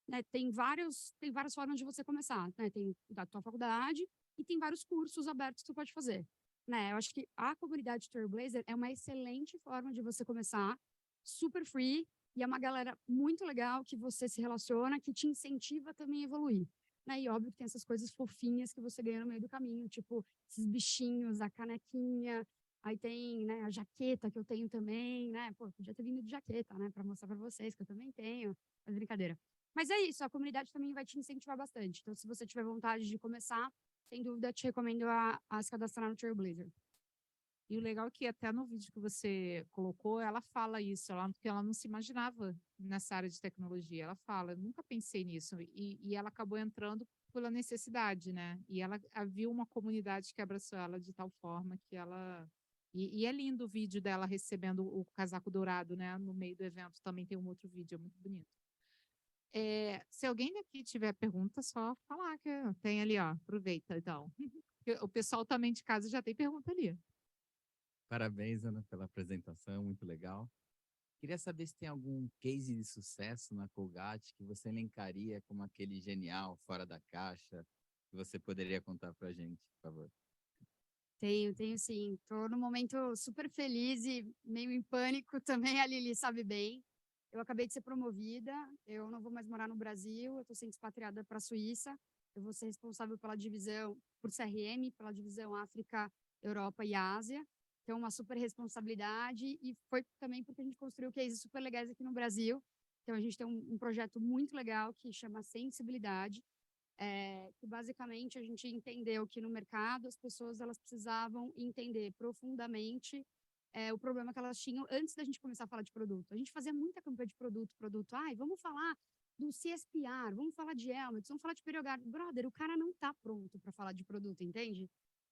né, tem várias formas de você começar. Né? Tem da tua faculdade e tem vários cursos abertos que você pode fazer. Né? Eu acho que a comunidade Trailblazer é uma excelente forma de você começar, super free, e é uma galera muito legal que você se relaciona, que te incentiva também a evoluir. Né? E óbvio que tem essas coisas fofinhas que você ganha no meio do caminho, tipo esses bichinhos, a canequinha, aí tem, né, a jaqueta que eu tenho também, né? Pô, podia ter vindo de jaqueta, né, para mostrar para vocês que eu também tenho, mas brincadeira. Mas é isso, a comunidade também vai te incentivar bastante. Então, se você tiver vontade de começar, sem dúvida, te recomendo a se cadastrar no Trailblazer. E o legal é que até no vídeo que você colocou, ela fala isso, porque ela não se imaginava nessa área de tecnologia. Ela fala, eu nunca pensei nisso. E ela acabou entrando pela necessidade, né? E ela viu uma comunidade que abraçou ela de tal forma que ela... E é lindo o vídeo dela recebendo o casaco dourado, né? No meio do evento também tem um outro vídeo, é muito bonito. Se alguém daqui tiver pergunta, só falar que tem ali, ó. Aproveita, então. O pessoal também de casa já tem pergunta ali. Parabéns, Ana, pela apresentação, muito legal. Queria saber se tem algum case de sucesso na Colgate que você elencaria como aquele genial, fora da caixa, que você poderia contar para a gente, por favor. Tenho sim. Estou num momento super feliz e meio em pânico também, a Lili sabe bem. Eu acabei de ser promovida, eu não vou mais morar no Brasil, eu estou sendo expatriada para a Suíça. Eu vou ser responsável pela divisão, por CRM, pela divisão África, Europa e Ásia. Então, uma super responsabilidade e foi também porque a gente construiu cases super legais aqui no Brasil. Então, a gente tem um projeto muito legal que chama Sensibilidade, que basicamente a gente entendeu que no mercado as pessoas elas precisavam entender profundamente o problema que elas tinham antes da gente começar a falar de produto. A gente fazia muita campanha de produto. Ai, vamos falar do CSPR, vamos falar de helmets, vamos falar de PerioGuard. Brother, o cara não está pronto para falar de produto, entende?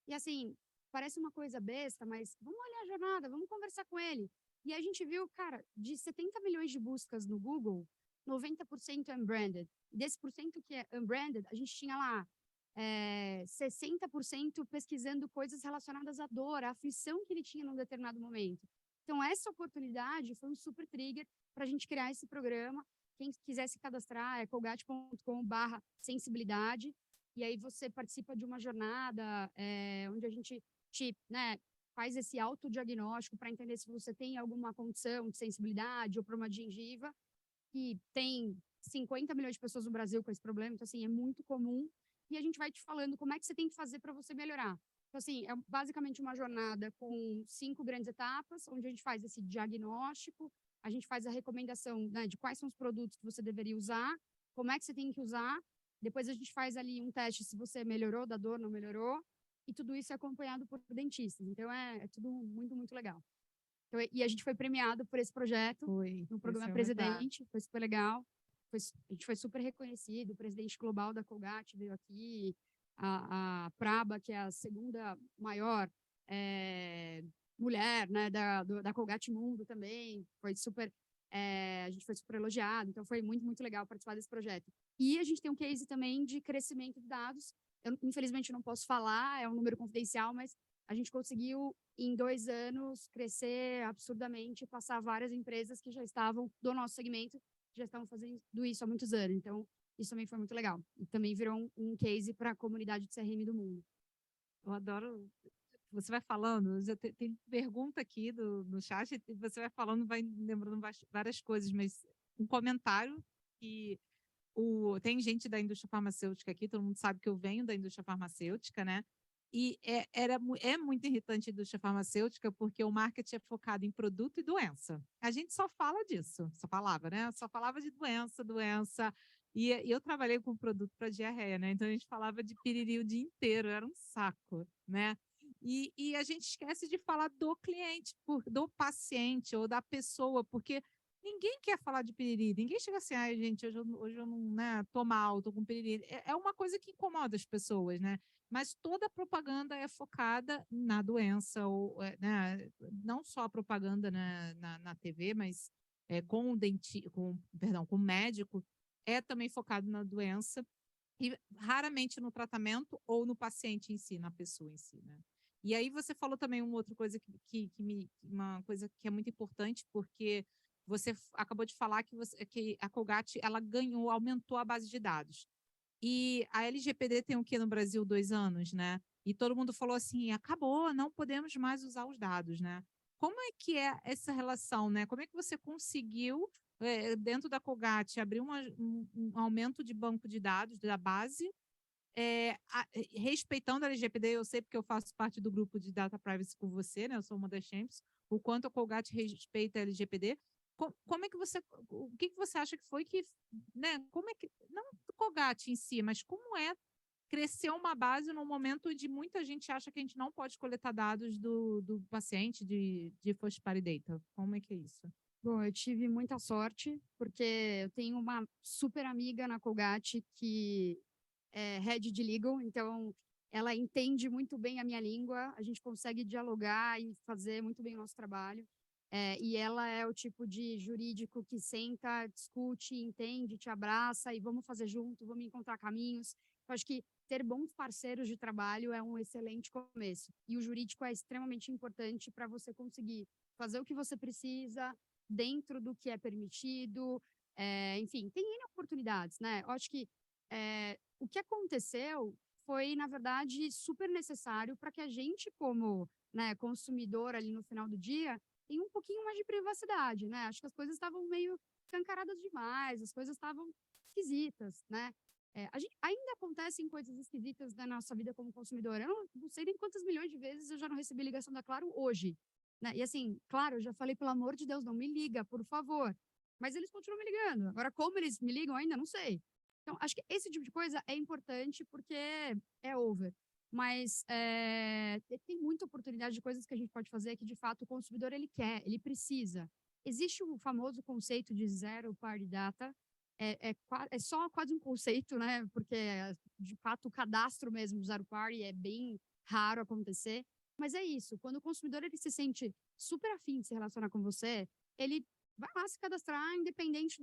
E assim, parece uma coisa besta, mas vamos olhar a jornada, vamos conversar com ele. E a gente viu, cara, de 70 milhões de buscas no Google, 90% é unbranded. Desse porcento que é unbranded, a gente tinha lá 60% pesquisando coisas relacionadas à dor, à aflição que ele tinha num determinado momento. Então, essa oportunidade foi um super trigger para a gente criar esse programa. Quem quiser se cadastrar é colgate.com/sensibilidade, e aí você participa de uma jornada onde a gente faz esse autodiagnóstico para entender se você tem alguma condição de sensibilidade ou problema de gengiva, que tem 50 milhões de pessoas no Brasil com esse problema, então, assim, é muito comum, e a gente vai te falando como é que você tem que fazer para você melhorar. Então, assim, é basicamente uma jornada com 5 grandes etapas, onde a gente faz esse diagnóstico, a gente faz a recomendação, né, de quais são os produtos que você deveria usar, como é que você tem que usar, depois a gente faz ali um teste se você melhorou da dor, não melhorou, e tudo isso é acompanhado por dentistas. Então, é tudo muito, muito legal. Então, e a gente foi premiado por esse projeto no programa Presidente, foi super legal. A gente foi super reconhecido, o presidente global da Colgate veio aqui, a Praba, que é a segunda maior mulher, né, da Colgate Mundo também, foi super, a gente foi super elogiado, então foi muito, muito legal participar desse projeto. E a gente tem um case também de crescimento de dados, eu, infelizmente não posso falar, é um número confidencial, mas a gente conseguiu, em 2 anos, crescer absurdamente, passar várias empresas que já estavam do nosso segmento, já estavam fazendo isso há muitos anos. Então, isso também foi muito legal. E também virou um case para a comunidade de CRM do mundo. Eu adoro. Você vai falando, tem pergunta aqui no chat, e você vai falando, vai lembrando várias coisas, mas um comentário que tem gente da indústria farmacêutica aqui, todo mundo sabe que eu venho da indústria farmacêutica, né? E é muito irritante a indústria farmacêutica porque o marketing é focado em produto e doença. A gente só fala disso, só falava, né? Só falava de doença. E eu trabalhei com produto para diarreia, né? Então a gente falava de piriri o dia inteiro, era um saco, né? E a gente esquece de falar do cliente, do paciente ou da pessoa, porque ninguém quer falar de piriri, ninguém chega assim, ai, gente, hoje eu não, né, tô mal, tô com piriri. É uma coisa que incomoda as pessoas, né? Mas toda a propaganda é focada na doença, ou, né, não só a propaganda na TV, mas com o médico, é também focado na doença. e raramente no tratamento ou no paciente em si, na pessoa em si, né? E aí você falou também uma outra coisa uma coisa que é muito importante, porque você acabou de falar que a Colgate ela aumentou a base de dados. E a LGPD tem o quê no Brasil? 2 anos, né? E todo mundo falou assim, acabou, não podemos mais usar os dados, né? Como é que é essa relação, né? Como é que você conseguiu, dentro da Colgate, abrir um aumento de banco de dados da base, respeitando a LGPD? Eu sei porque eu faço parte do grupo de Data Privacy com você, né? Eu sou uma das champions, o quanto a Colgate respeita a LGPD. Como é que o que você acha que foi que, né? Como é que, não do Colgate em si, mas como crescer uma base num momento de muita gente acha que a gente não pode coletar dados do paciente de first party data? Como é que é isso? Bom, eu tive muita sorte, porque eu tenho uma super amiga na Colgate que é head de legal, então ela entende muito bem a minha língua, a gente consegue dialogar e fazer muito bem o nosso trabalho. E ela é o tipo de jurídico que senta, discute, entende, te abraça e vamos fazer junto, vamos encontrar caminhos. Eu acho que ter bons parceiros de trabalho é um excelente começo. E o jurídico é extremamente importante para você conseguir fazer o que você precisa dentro do que é permitido. Enfim, tem N oportunidades, né? Eu acho que o que aconteceu foi, na verdade, super necessário para que a gente, como, né, consumidor ali no final do dia, tem um pouquinho mais de privacidade, né? Acho que as coisas estavam meio escancaradas demais, as coisas estavam esquisitas, né? Ainda acontecem coisas esquisitas na nossa vida como consumidor. Eu não sei nem quantas milhões de vezes eu já não recebi ligação da Claro hoje, né? E assim, claro, eu já falei, pelo amor de Deus, não me liga, por favor. Mas eles continuam me ligando. Agora, como eles me ligam ainda, não sei. Então, acho que esse tipo de coisa é importante porque é over. Mas tem muita oportunidade de coisas que a gente pode fazer que, de fato, o consumidor ele quer, ele precisa. Existe o famoso conceito de zero party data, é só quase um conceito, né? Porque, de fato, o cadastro mesmo do zero party é bem raro acontecer. Mas é isso, quando o consumidor ele se sente super afim de se relacionar com você, ele vai lá se cadastrar independente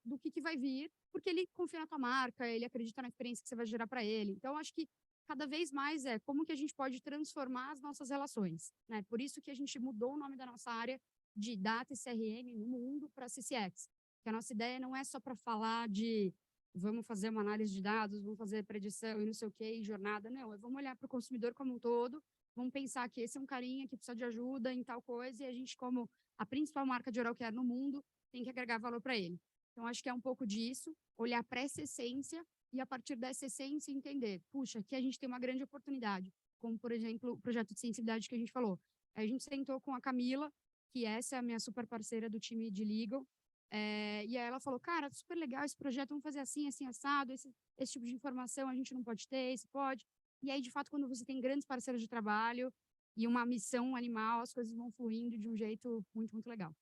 do que vai vir, porque ele confia na tua marca, ele acredita na experiência que você vai gerar para ele. Então, acho que cada vez mais como que a gente pode transformar as nossas relações, né? Por isso que a gente mudou o nome da nossa área de Data e CRM no mundo para CCX, que a nossa ideia não é só para falar de vamos fazer uma análise de dados, vamos fazer predição e não sei o quê, e jornada, não, vamos olhar para o consumidor como um todo, vamos pensar que esse é um carinha que precisa de ajuda em tal coisa, e a gente, como a principal marca de oral care no mundo, tem que agregar valor para ele. Então, acho que é um pouco disso, olhar para essa essência e, a partir dessa essência, entender, puxa, aqui a gente tem uma grande oportunidade, como, por exemplo, o projeto de sensibilidade que a gente falou. A gente sentou com a Camila, que essa é a minha super parceira do time de legal, e aí ela falou, cara, super legal esse projeto, vamos fazer assim, assim, assado, esse tipo de informação a gente não pode ter, esse pode. E aí, de fato, quando você tem grandes parceiros de trabalho e uma missão animal, as coisas vão fluindo de um jeito muito, muito legal.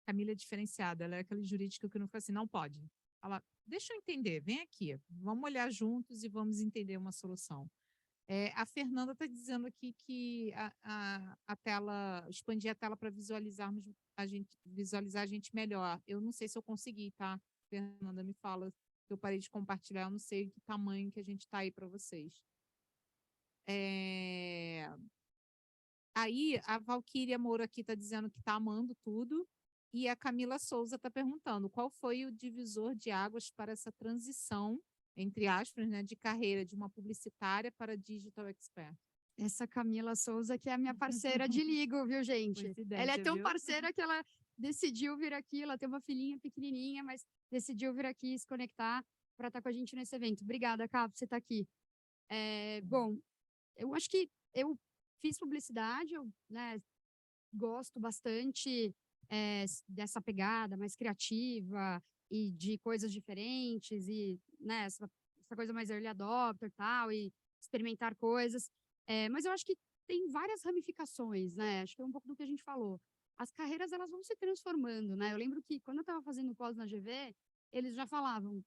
Camila é diferenciada, ela é aquele jurídico que não fala assim, não pode. Ela, deixa eu entender, vem aqui, vamos olhar juntos e vamos entender uma solução. A Fernanda está dizendo aqui que a tela, expandir a tela para visualizar a gente melhor. Eu não sei se eu consegui, tá? Fernanda, me fala, que eu parei de compartilhar, eu não sei que tamanho que a gente está aí para vocês. Aí, a Valquíria Moura aqui está dizendo que está amando tudo, e a Camila Souza está perguntando qual foi o divisor de águas para essa transição, entre aspas, né, de carreira de uma publicitária para digital expert. Essa Camila Souza, que é a minha parceira de legal, viu, gente? Ela é tão parceira que ela decidiu vir aqui, ela tem uma filhinha pequenininha, mas decidiu vir aqui se conectar para estar com a gente nesse evento. Obrigada, Cá, por você estar aqui. Bom, eu acho que eu fiz publicidade, eu, né, gosto bastante dessa pegada mais criativa e de coisas diferentes e, né, essa coisa mais early adopter e tal, e experimentar coisas. Mas eu acho que tem várias ramificações, né? Acho que é um pouco do que a gente falou. As carreiras, elas vão se transformando, né? Eu lembro que quando eu estava fazendo pós na GV, eles já falavam,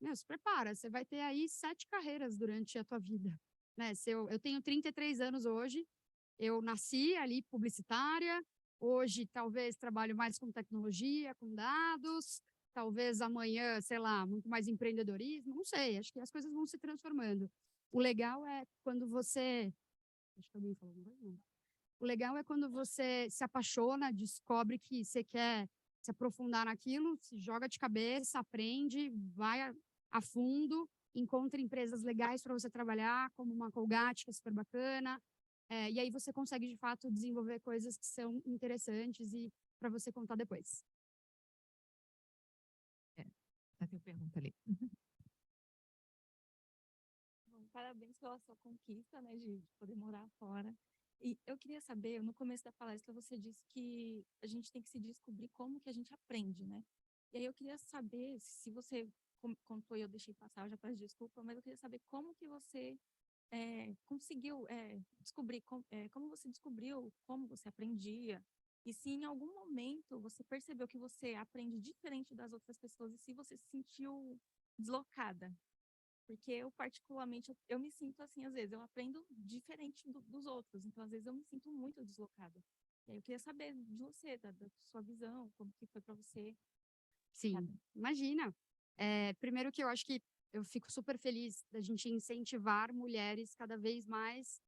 meu, se prepara, você vai ter aí 7 carreiras durante a tua vida, né? Eu tenho 33 anos hoje, eu nasci ali publicitária, hoje talvez trabalho mais com tecnologia, com dados, talvez amanhã, sei lá, muito mais empreendedorismo, não sei, acho que as coisas vão se transformando. O legal é quando você... Acho que alguém falou, não. O legal é quando você se apaixona, descobre que você quer se aprofundar naquilo, se joga de cabeça, aprende, vai a fundo, encontra empresas legais para você trabalhar, como uma Colgate, que é super bacana, e aí você consegue, de fato, desenvolver coisas que são interessantes e para você contar depois. Tem pergunta ali. Bom, parabéns pela sua conquista, né, de poder morar fora. E eu queria saber, no começo da palestra você disse que a gente tem que se descobrir como que a gente aprende, né? E aí eu queria saber, se você contou e eu deixei passar, eu já peço desculpa, mas eu queria saber como que você conseguiu descobrir, como você descobriu como você aprendia, e se em algum momento você percebeu que você aprende diferente das outras pessoas e se você se sentiu deslocada. Porque eu, particularmente, eu me sinto assim, às vezes, eu aprendo diferente dos outros, então, às vezes, eu me sinto muito deslocada. E aí eu queria saber de você, da sua visão, como que foi para você. Sim, Obrigada. imagina. Primeiro que eu acho que eu fico super feliz da gente incentivar mulheres cada vez mais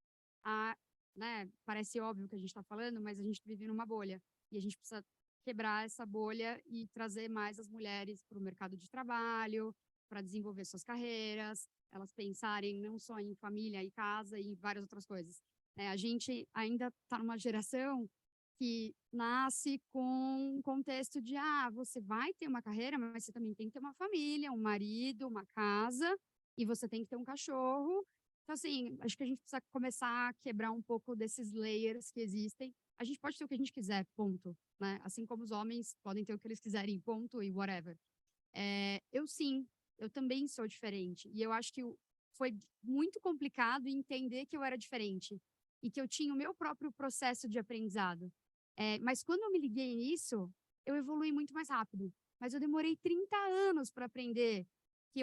a, né, parece óbvio que a gente está falando, mas a gente vive numa bolha. E a gente precisa quebrar essa bolha e trazer mais as mulheres para o mercado de trabalho, para desenvolver suas carreiras, elas pensarem não só em família e casa e várias outras coisas. A gente ainda está numa geração que nasce com um contexto de, você vai ter uma carreira, mas você também tem que ter uma família, um marido, uma casa, e você tem que ter um cachorro. Então, assim, acho que a gente precisa começar a quebrar um pouco desses layers que existem. A gente pode ter o que a gente quiser, ponto, né? Assim como os homens podem ter o que eles quiserem, ponto, e whatever. Eu também sou diferente. E eu acho que foi muito complicado entender que eu era diferente e que eu tinha o meu próprio processo de aprendizado. Mas quando eu me liguei nisso, eu evolui muito mais rápido. Mas eu demorei 30 anos para aprender que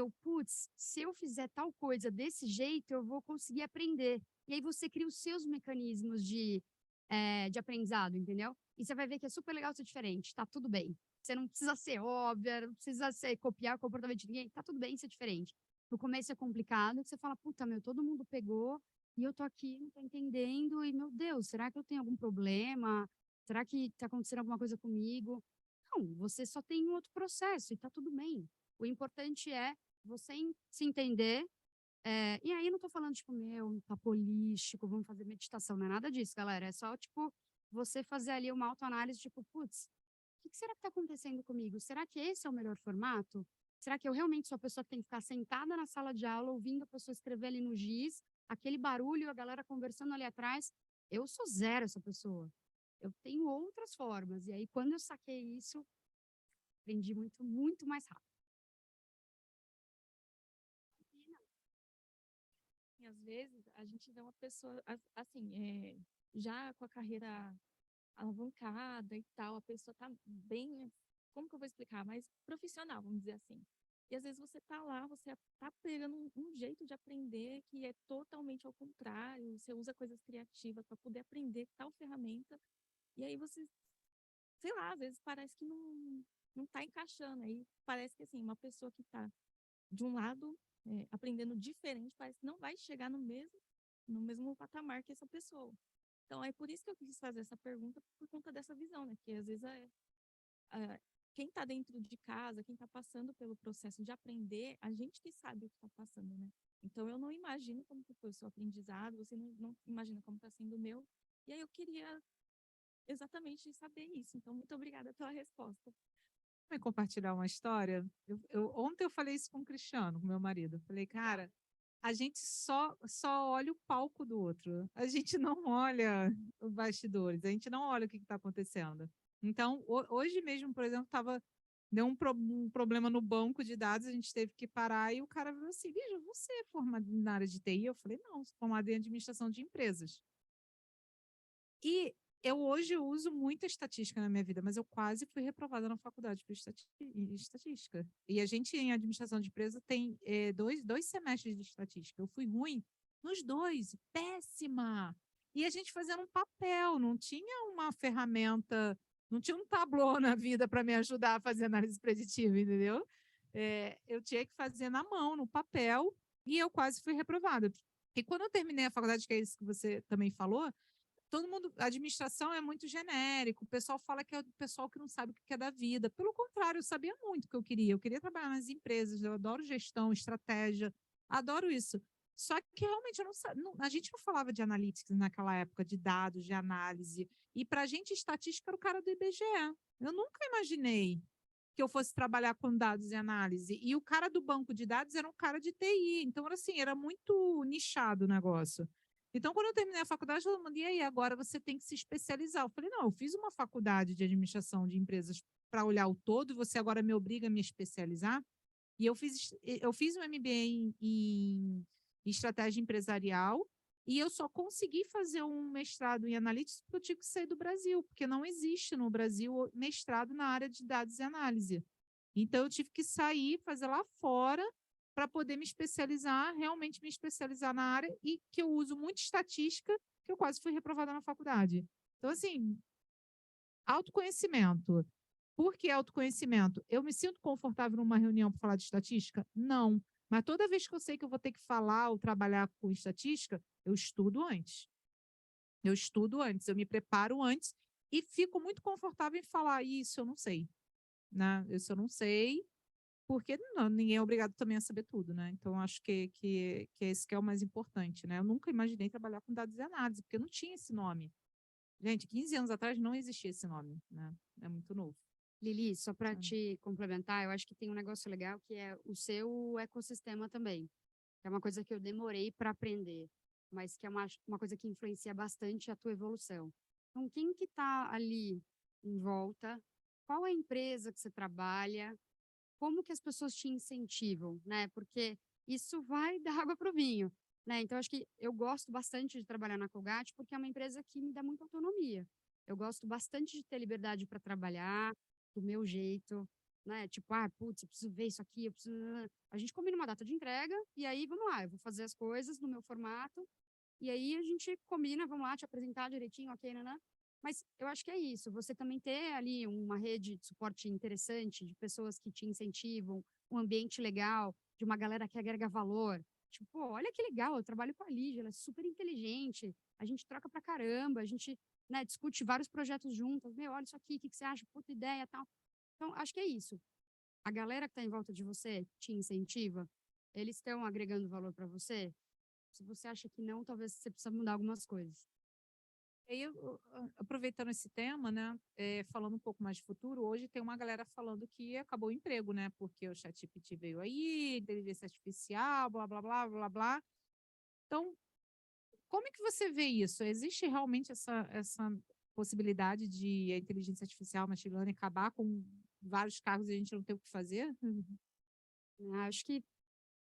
se eu fizer tal coisa desse jeito, eu vou conseguir aprender. E aí você cria os seus mecanismos de aprendizado, entendeu? E você vai ver que é super legal ser diferente, tá tudo bem. Você não precisa ser óbvia, não precisa copiar o comportamento de ninguém, tá tudo bem ser diferente. No começo é complicado, você fala, todo mundo pegou e eu tô aqui, não tô entendendo, e meu Deus, será que eu tenho algum problema? Será que tá acontecendo alguma coisa comigo? Não, você só tem um outro processo e tá tudo bem. O importante é você se entender, e aí não tô falando, papo holístico, vamos fazer meditação, não é nada disso, galera, é só, você fazer ali uma autoanálise, o que será que está acontecendo comigo? Será que esse é o melhor formato? Será que eu realmente sou a pessoa que tem que ficar sentada na sala de aula, ouvindo a pessoa escrever ali no giz, aquele barulho, a galera conversando ali atrás? Eu sou zero essa pessoa. Eu tenho outras formas. E aí, quando eu saquei isso, aprendi muito, muito mais rápido. E às vezes a gente vê uma pessoa, assim, já com a carreira alavancada e tal, a pessoa tá bem, como que eu vou explicar? Mais profissional, vamos dizer assim. E às vezes você tá lá, você tá pegando um jeito de aprender que é totalmente ao contrário, você usa coisas criativas para poder aprender tal ferramenta, e aí você, sei lá, às vezes parece que não tá encaixando, aí parece que assim, uma pessoa que tá de um lado aprendendo diferente, parece que não vai chegar no mesmo patamar que essa pessoa. Então, é por isso que eu quis fazer essa pergunta, por conta dessa visão, né? Que às vezes quem está dentro de casa, quem está passando pelo processo de aprender, a gente que sabe o que está passando, né? Então, eu não imagino como que foi o seu aprendizado, você não imagina como está sendo o meu. E aí eu queria exatamente saber isso. Então, muito obrigada pela resposta. Vai compartilhar uma história? Ontem eu falei isso com o Cristiano, com meu marido. Eu falei, cara, a gente só olha o palco do outro. A gente não olha os bastidores, a gente não olha o que está acontecendo. Então, hoje mesmo, por exemplo, deu um problema no banco de dados, a gente teve que parar e o cara falou assim, Lígia, você é formada na área de TI? Eu falei, não, sou formada em administração de empresas. E eu hoje uso muita estatística na minha vida, mas eu quase fui reprovada na faculdade por estatística. E a gente, em administração de empresa, tem dois semestres de estatística. Eu fui ruim nos dois, péssima. E a gente fazendo um papel, não tinha uma ferramenta Não tinha um tablô na vida para me ajudar a fazer análise preditiva, entendeu? Eu tinha que fazer na mão, no papel, e eu quase fui reprovada. E quando eu terminei a faculdade, que é isso que você também falou, todo mundo, a administração é muito genérico, o pessoal fala que é o pessoal que não sabe o que é da vida. Pelo contrário, eu sabia muito o que eu queria trabalhar nas empresas, eu adoro gestão, estratégia, adoro isso. Só que realmente eu não sabia, a gente não falava de analytics naquela época, de dados, de análise, e para a gente estatística era o cara do IBGE. Eu nunca imaginei que eu fosse trabalhar com dados e análise, e o cara do banco de dados era um cara de TI, então era assim, era muito nichado o negócio. Então, quando eu terminei a faculdade, todo mundo, e aí, agora você tem que se especializar. Eu falei, não, eu fiz uma faculdade de administração de empresas para olhar o todo, e você agora me obriga a me especializar. E eu fiz um MBA em estratégia empresarial, e eu só consegui fazer um mestrado em analytics porque eu tive que sair do Brasil, porque não existe no Brasil mestrado na área de dados e análise. Então, eu tive que sair, fazer lá fora, para poder me especializar, realmente me especializar na área, e que eu uso muito estatística, que eu quase fui reprovada na faculdade. Então, assim, autoconhecimento. Por que autoconhecimento? Eu me sinto confortável numa reunião para falar de estatística? Não. Mas toda vez que eu sei que eu vou ter que falar ou trabalhar com estatística, eu estudo antes. Eu me preparo antes e fico muito confortável em falar isso, eu não sei. Né? Isso eu não sei, porque não, ninguém é obrigado também a saber tudo, né? Então, acho que esse que é o mais importante, né? Eu nunca imaginei trabalhar com dados e análise, porque não tinha esse nome. Gente, 15 anos atrás não existia esse nome, né? É muito novo. Lili, só para te complementar, eu acho que tem um negócio legal que é o seu ecossistema também. É uma coisa que eu demorei para aprender, mas que é uma coisa que influencia bastante a tua evolução. Então, quem que está ali em volta? Qual é a empresa que você trabalha? Como que as pessoas te incentivam, né? Porque isso vai dar água para o vinho, né? Então, acho que eu gosto bastante de trabalhar na Colgate porque é uma empresa que me dá muita autonomia. Eu gosto bastante de ter liberdade para trabalhar do meu jeito, né? Tipo, putz, eu preciso ver isso aqui, eu preciso... A gente combina uma data de entrega e aí, vamos lá, eu vou fazer as coisas no meu formato e aí a gente combina, vamos lá, te apresentar direitinho, ok, né? Mas eu acho que é isso, você também ter ali uma rede de suporte interessante, de pessoas que te incentivam, um ambiente legal, de uma galera que agrega valor. Tipo, pô, olha que legal, eu trabalho com a Lígia, ela é super inteligente, a gente troca pra caramba, a gente, né, discute vários projetos juntas. Meu, olha isso aqui, o que você acha? Puta ideia e tal. Então, acho que é isso. A galera que está em volta de você te incentiva? Eles estão agregando valor para você? Se você acha que não, talvez você precisa mudar algumas coisas. E aí, aproveitando esse tema, né, falando um pouco mais de futuro, hoje tem uma galera falando que acabou o emprego, né, porque o ChatGPT veio aí, inteligência artificial, blá, blá, blá, blá, blá. Então, como é que você vê isso? Existe realmente essa possibilidade de a inteligência artificial, machine learning, acabar com vários cargos e a gente não ter o que fazer? Acho que,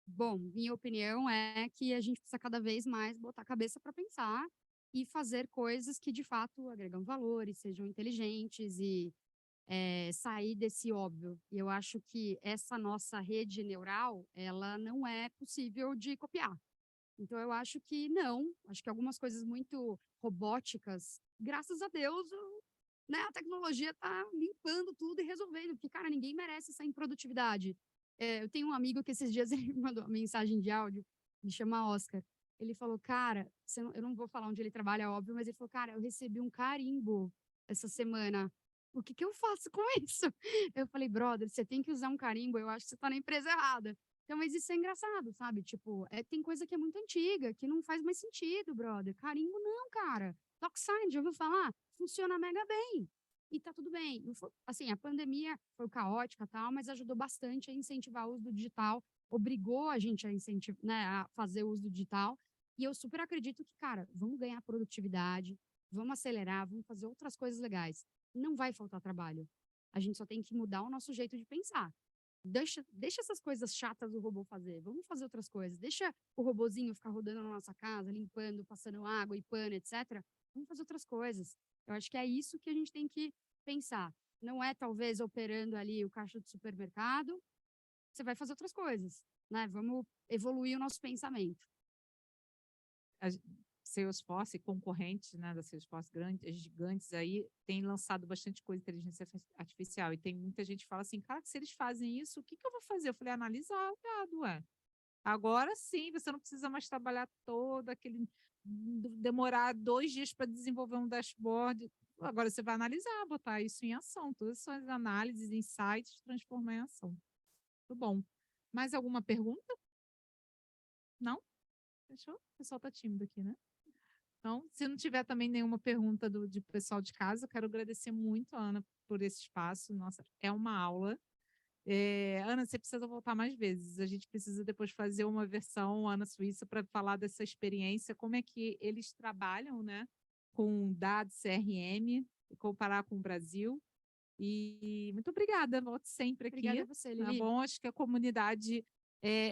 bom, minha opinião é que a gente precisa cada vez mais botar a cabeça para pensar e fazer coisas que, de fato, agregam valores, sejam inteligentes e sair desse óbvio. E eu acho que essa nossa rede neural, ela não é possível de copiar. Então, eu acho que não. Acho que algumas coisas muito robóticas, graças a Deus, né, a tecnologia está limpando tudo e resolvendo, porque, cara, ninguém merece essa improdutividade. Eu tenho um amigo que esses dias ele me mandou uma mensagem de áudio, me chama Oscar. Ele falou, cara, eu não vou falar onde ele trabalha, óbvio, mas ele falou, cara, eu recebi um carimbo essa semana. O que que eu faço com isso? Eu falei, brother, você tem que usar um carimbo, eu acho que você está na empresa errada. Então, mas isso é engraçado, sabe? Tipo, tem coisa que é muito antiga, que não faz mais sentido, brother. Carimbo não, cara. DocSign, já ouviu falar? Funciona mega bem. E tá tudo bem. Assim, a pandemia foi caótica e tal, mas ajudou bastante a incentivar o uso do digital, obrigou a gente a incentivar, né, a fazer o uso do digital. E eu super acredito que, cara, vamos ganhar produtividade, vamos acelerar, vamos fazer outras coisas legais. Não vai faltar trabalho. A gente só tem que mudar o nosso jeito de pensar. Deixa essas coisas chatas do robô fazer. Vamos fazer outras coisas. Deixa o robozinho ficar rodando na nossa casa, limpando, passando água e pano, etc. Vamos fazer outras coisas. Eu acho que é isso que a gente tem que pensar. Não é, talvez, operando ali o caixa do supermercado. Você vai fazer outras coisas, né? Vamos evoluir o nosso pensamento. Salesforce, concorrentes, né, da Salesforce, grandes, gigantes aí, têm lançado bastante coisa de inteligência artificial. E tem muita gente que fala assim, cara, se eles fazem isso, o que que eu vou fazer? Eu falei, analisar o dado, ué. Agora sim, você não precisa mais trabalhar todo aquele... demorar 2 dias para desenvolver um dashboard. Agora você vai analisar, botar isso em ação. Todas as suas análises, insights, transformar em ação. Muito bom. Mais alguma pergunta? Não? Fechou? O pessoal está tímido aqui, né? Então, se não tiver também nenhuma pergunta de pessoal de casa, eu quero agradecer muito a Ana por esse espaço. Nossa, é uma aula. Ana, você precisa voltar mais vezes. A gente precisa depois fazer uma versão Ana Suíça para falar dessa experiência, como é que eles trabalham, né, com dados CRM e comparar com o Brasil. E muito obrigada, volte sempre aqui. Obrigada a você, Tá Lili. bom? Acho que a comunidade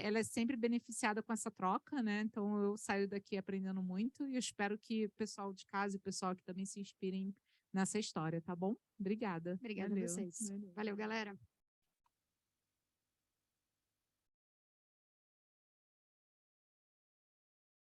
ela é sempre beneficiada com essa troca, né? Então eu saio daqui aprendendo muito e eu espero que o pessoal de casa e o pessoal aqui também se inspirem nessa história, tá bom? Obrigada. Obrigada a Valeu. vocês. Valeu, galera.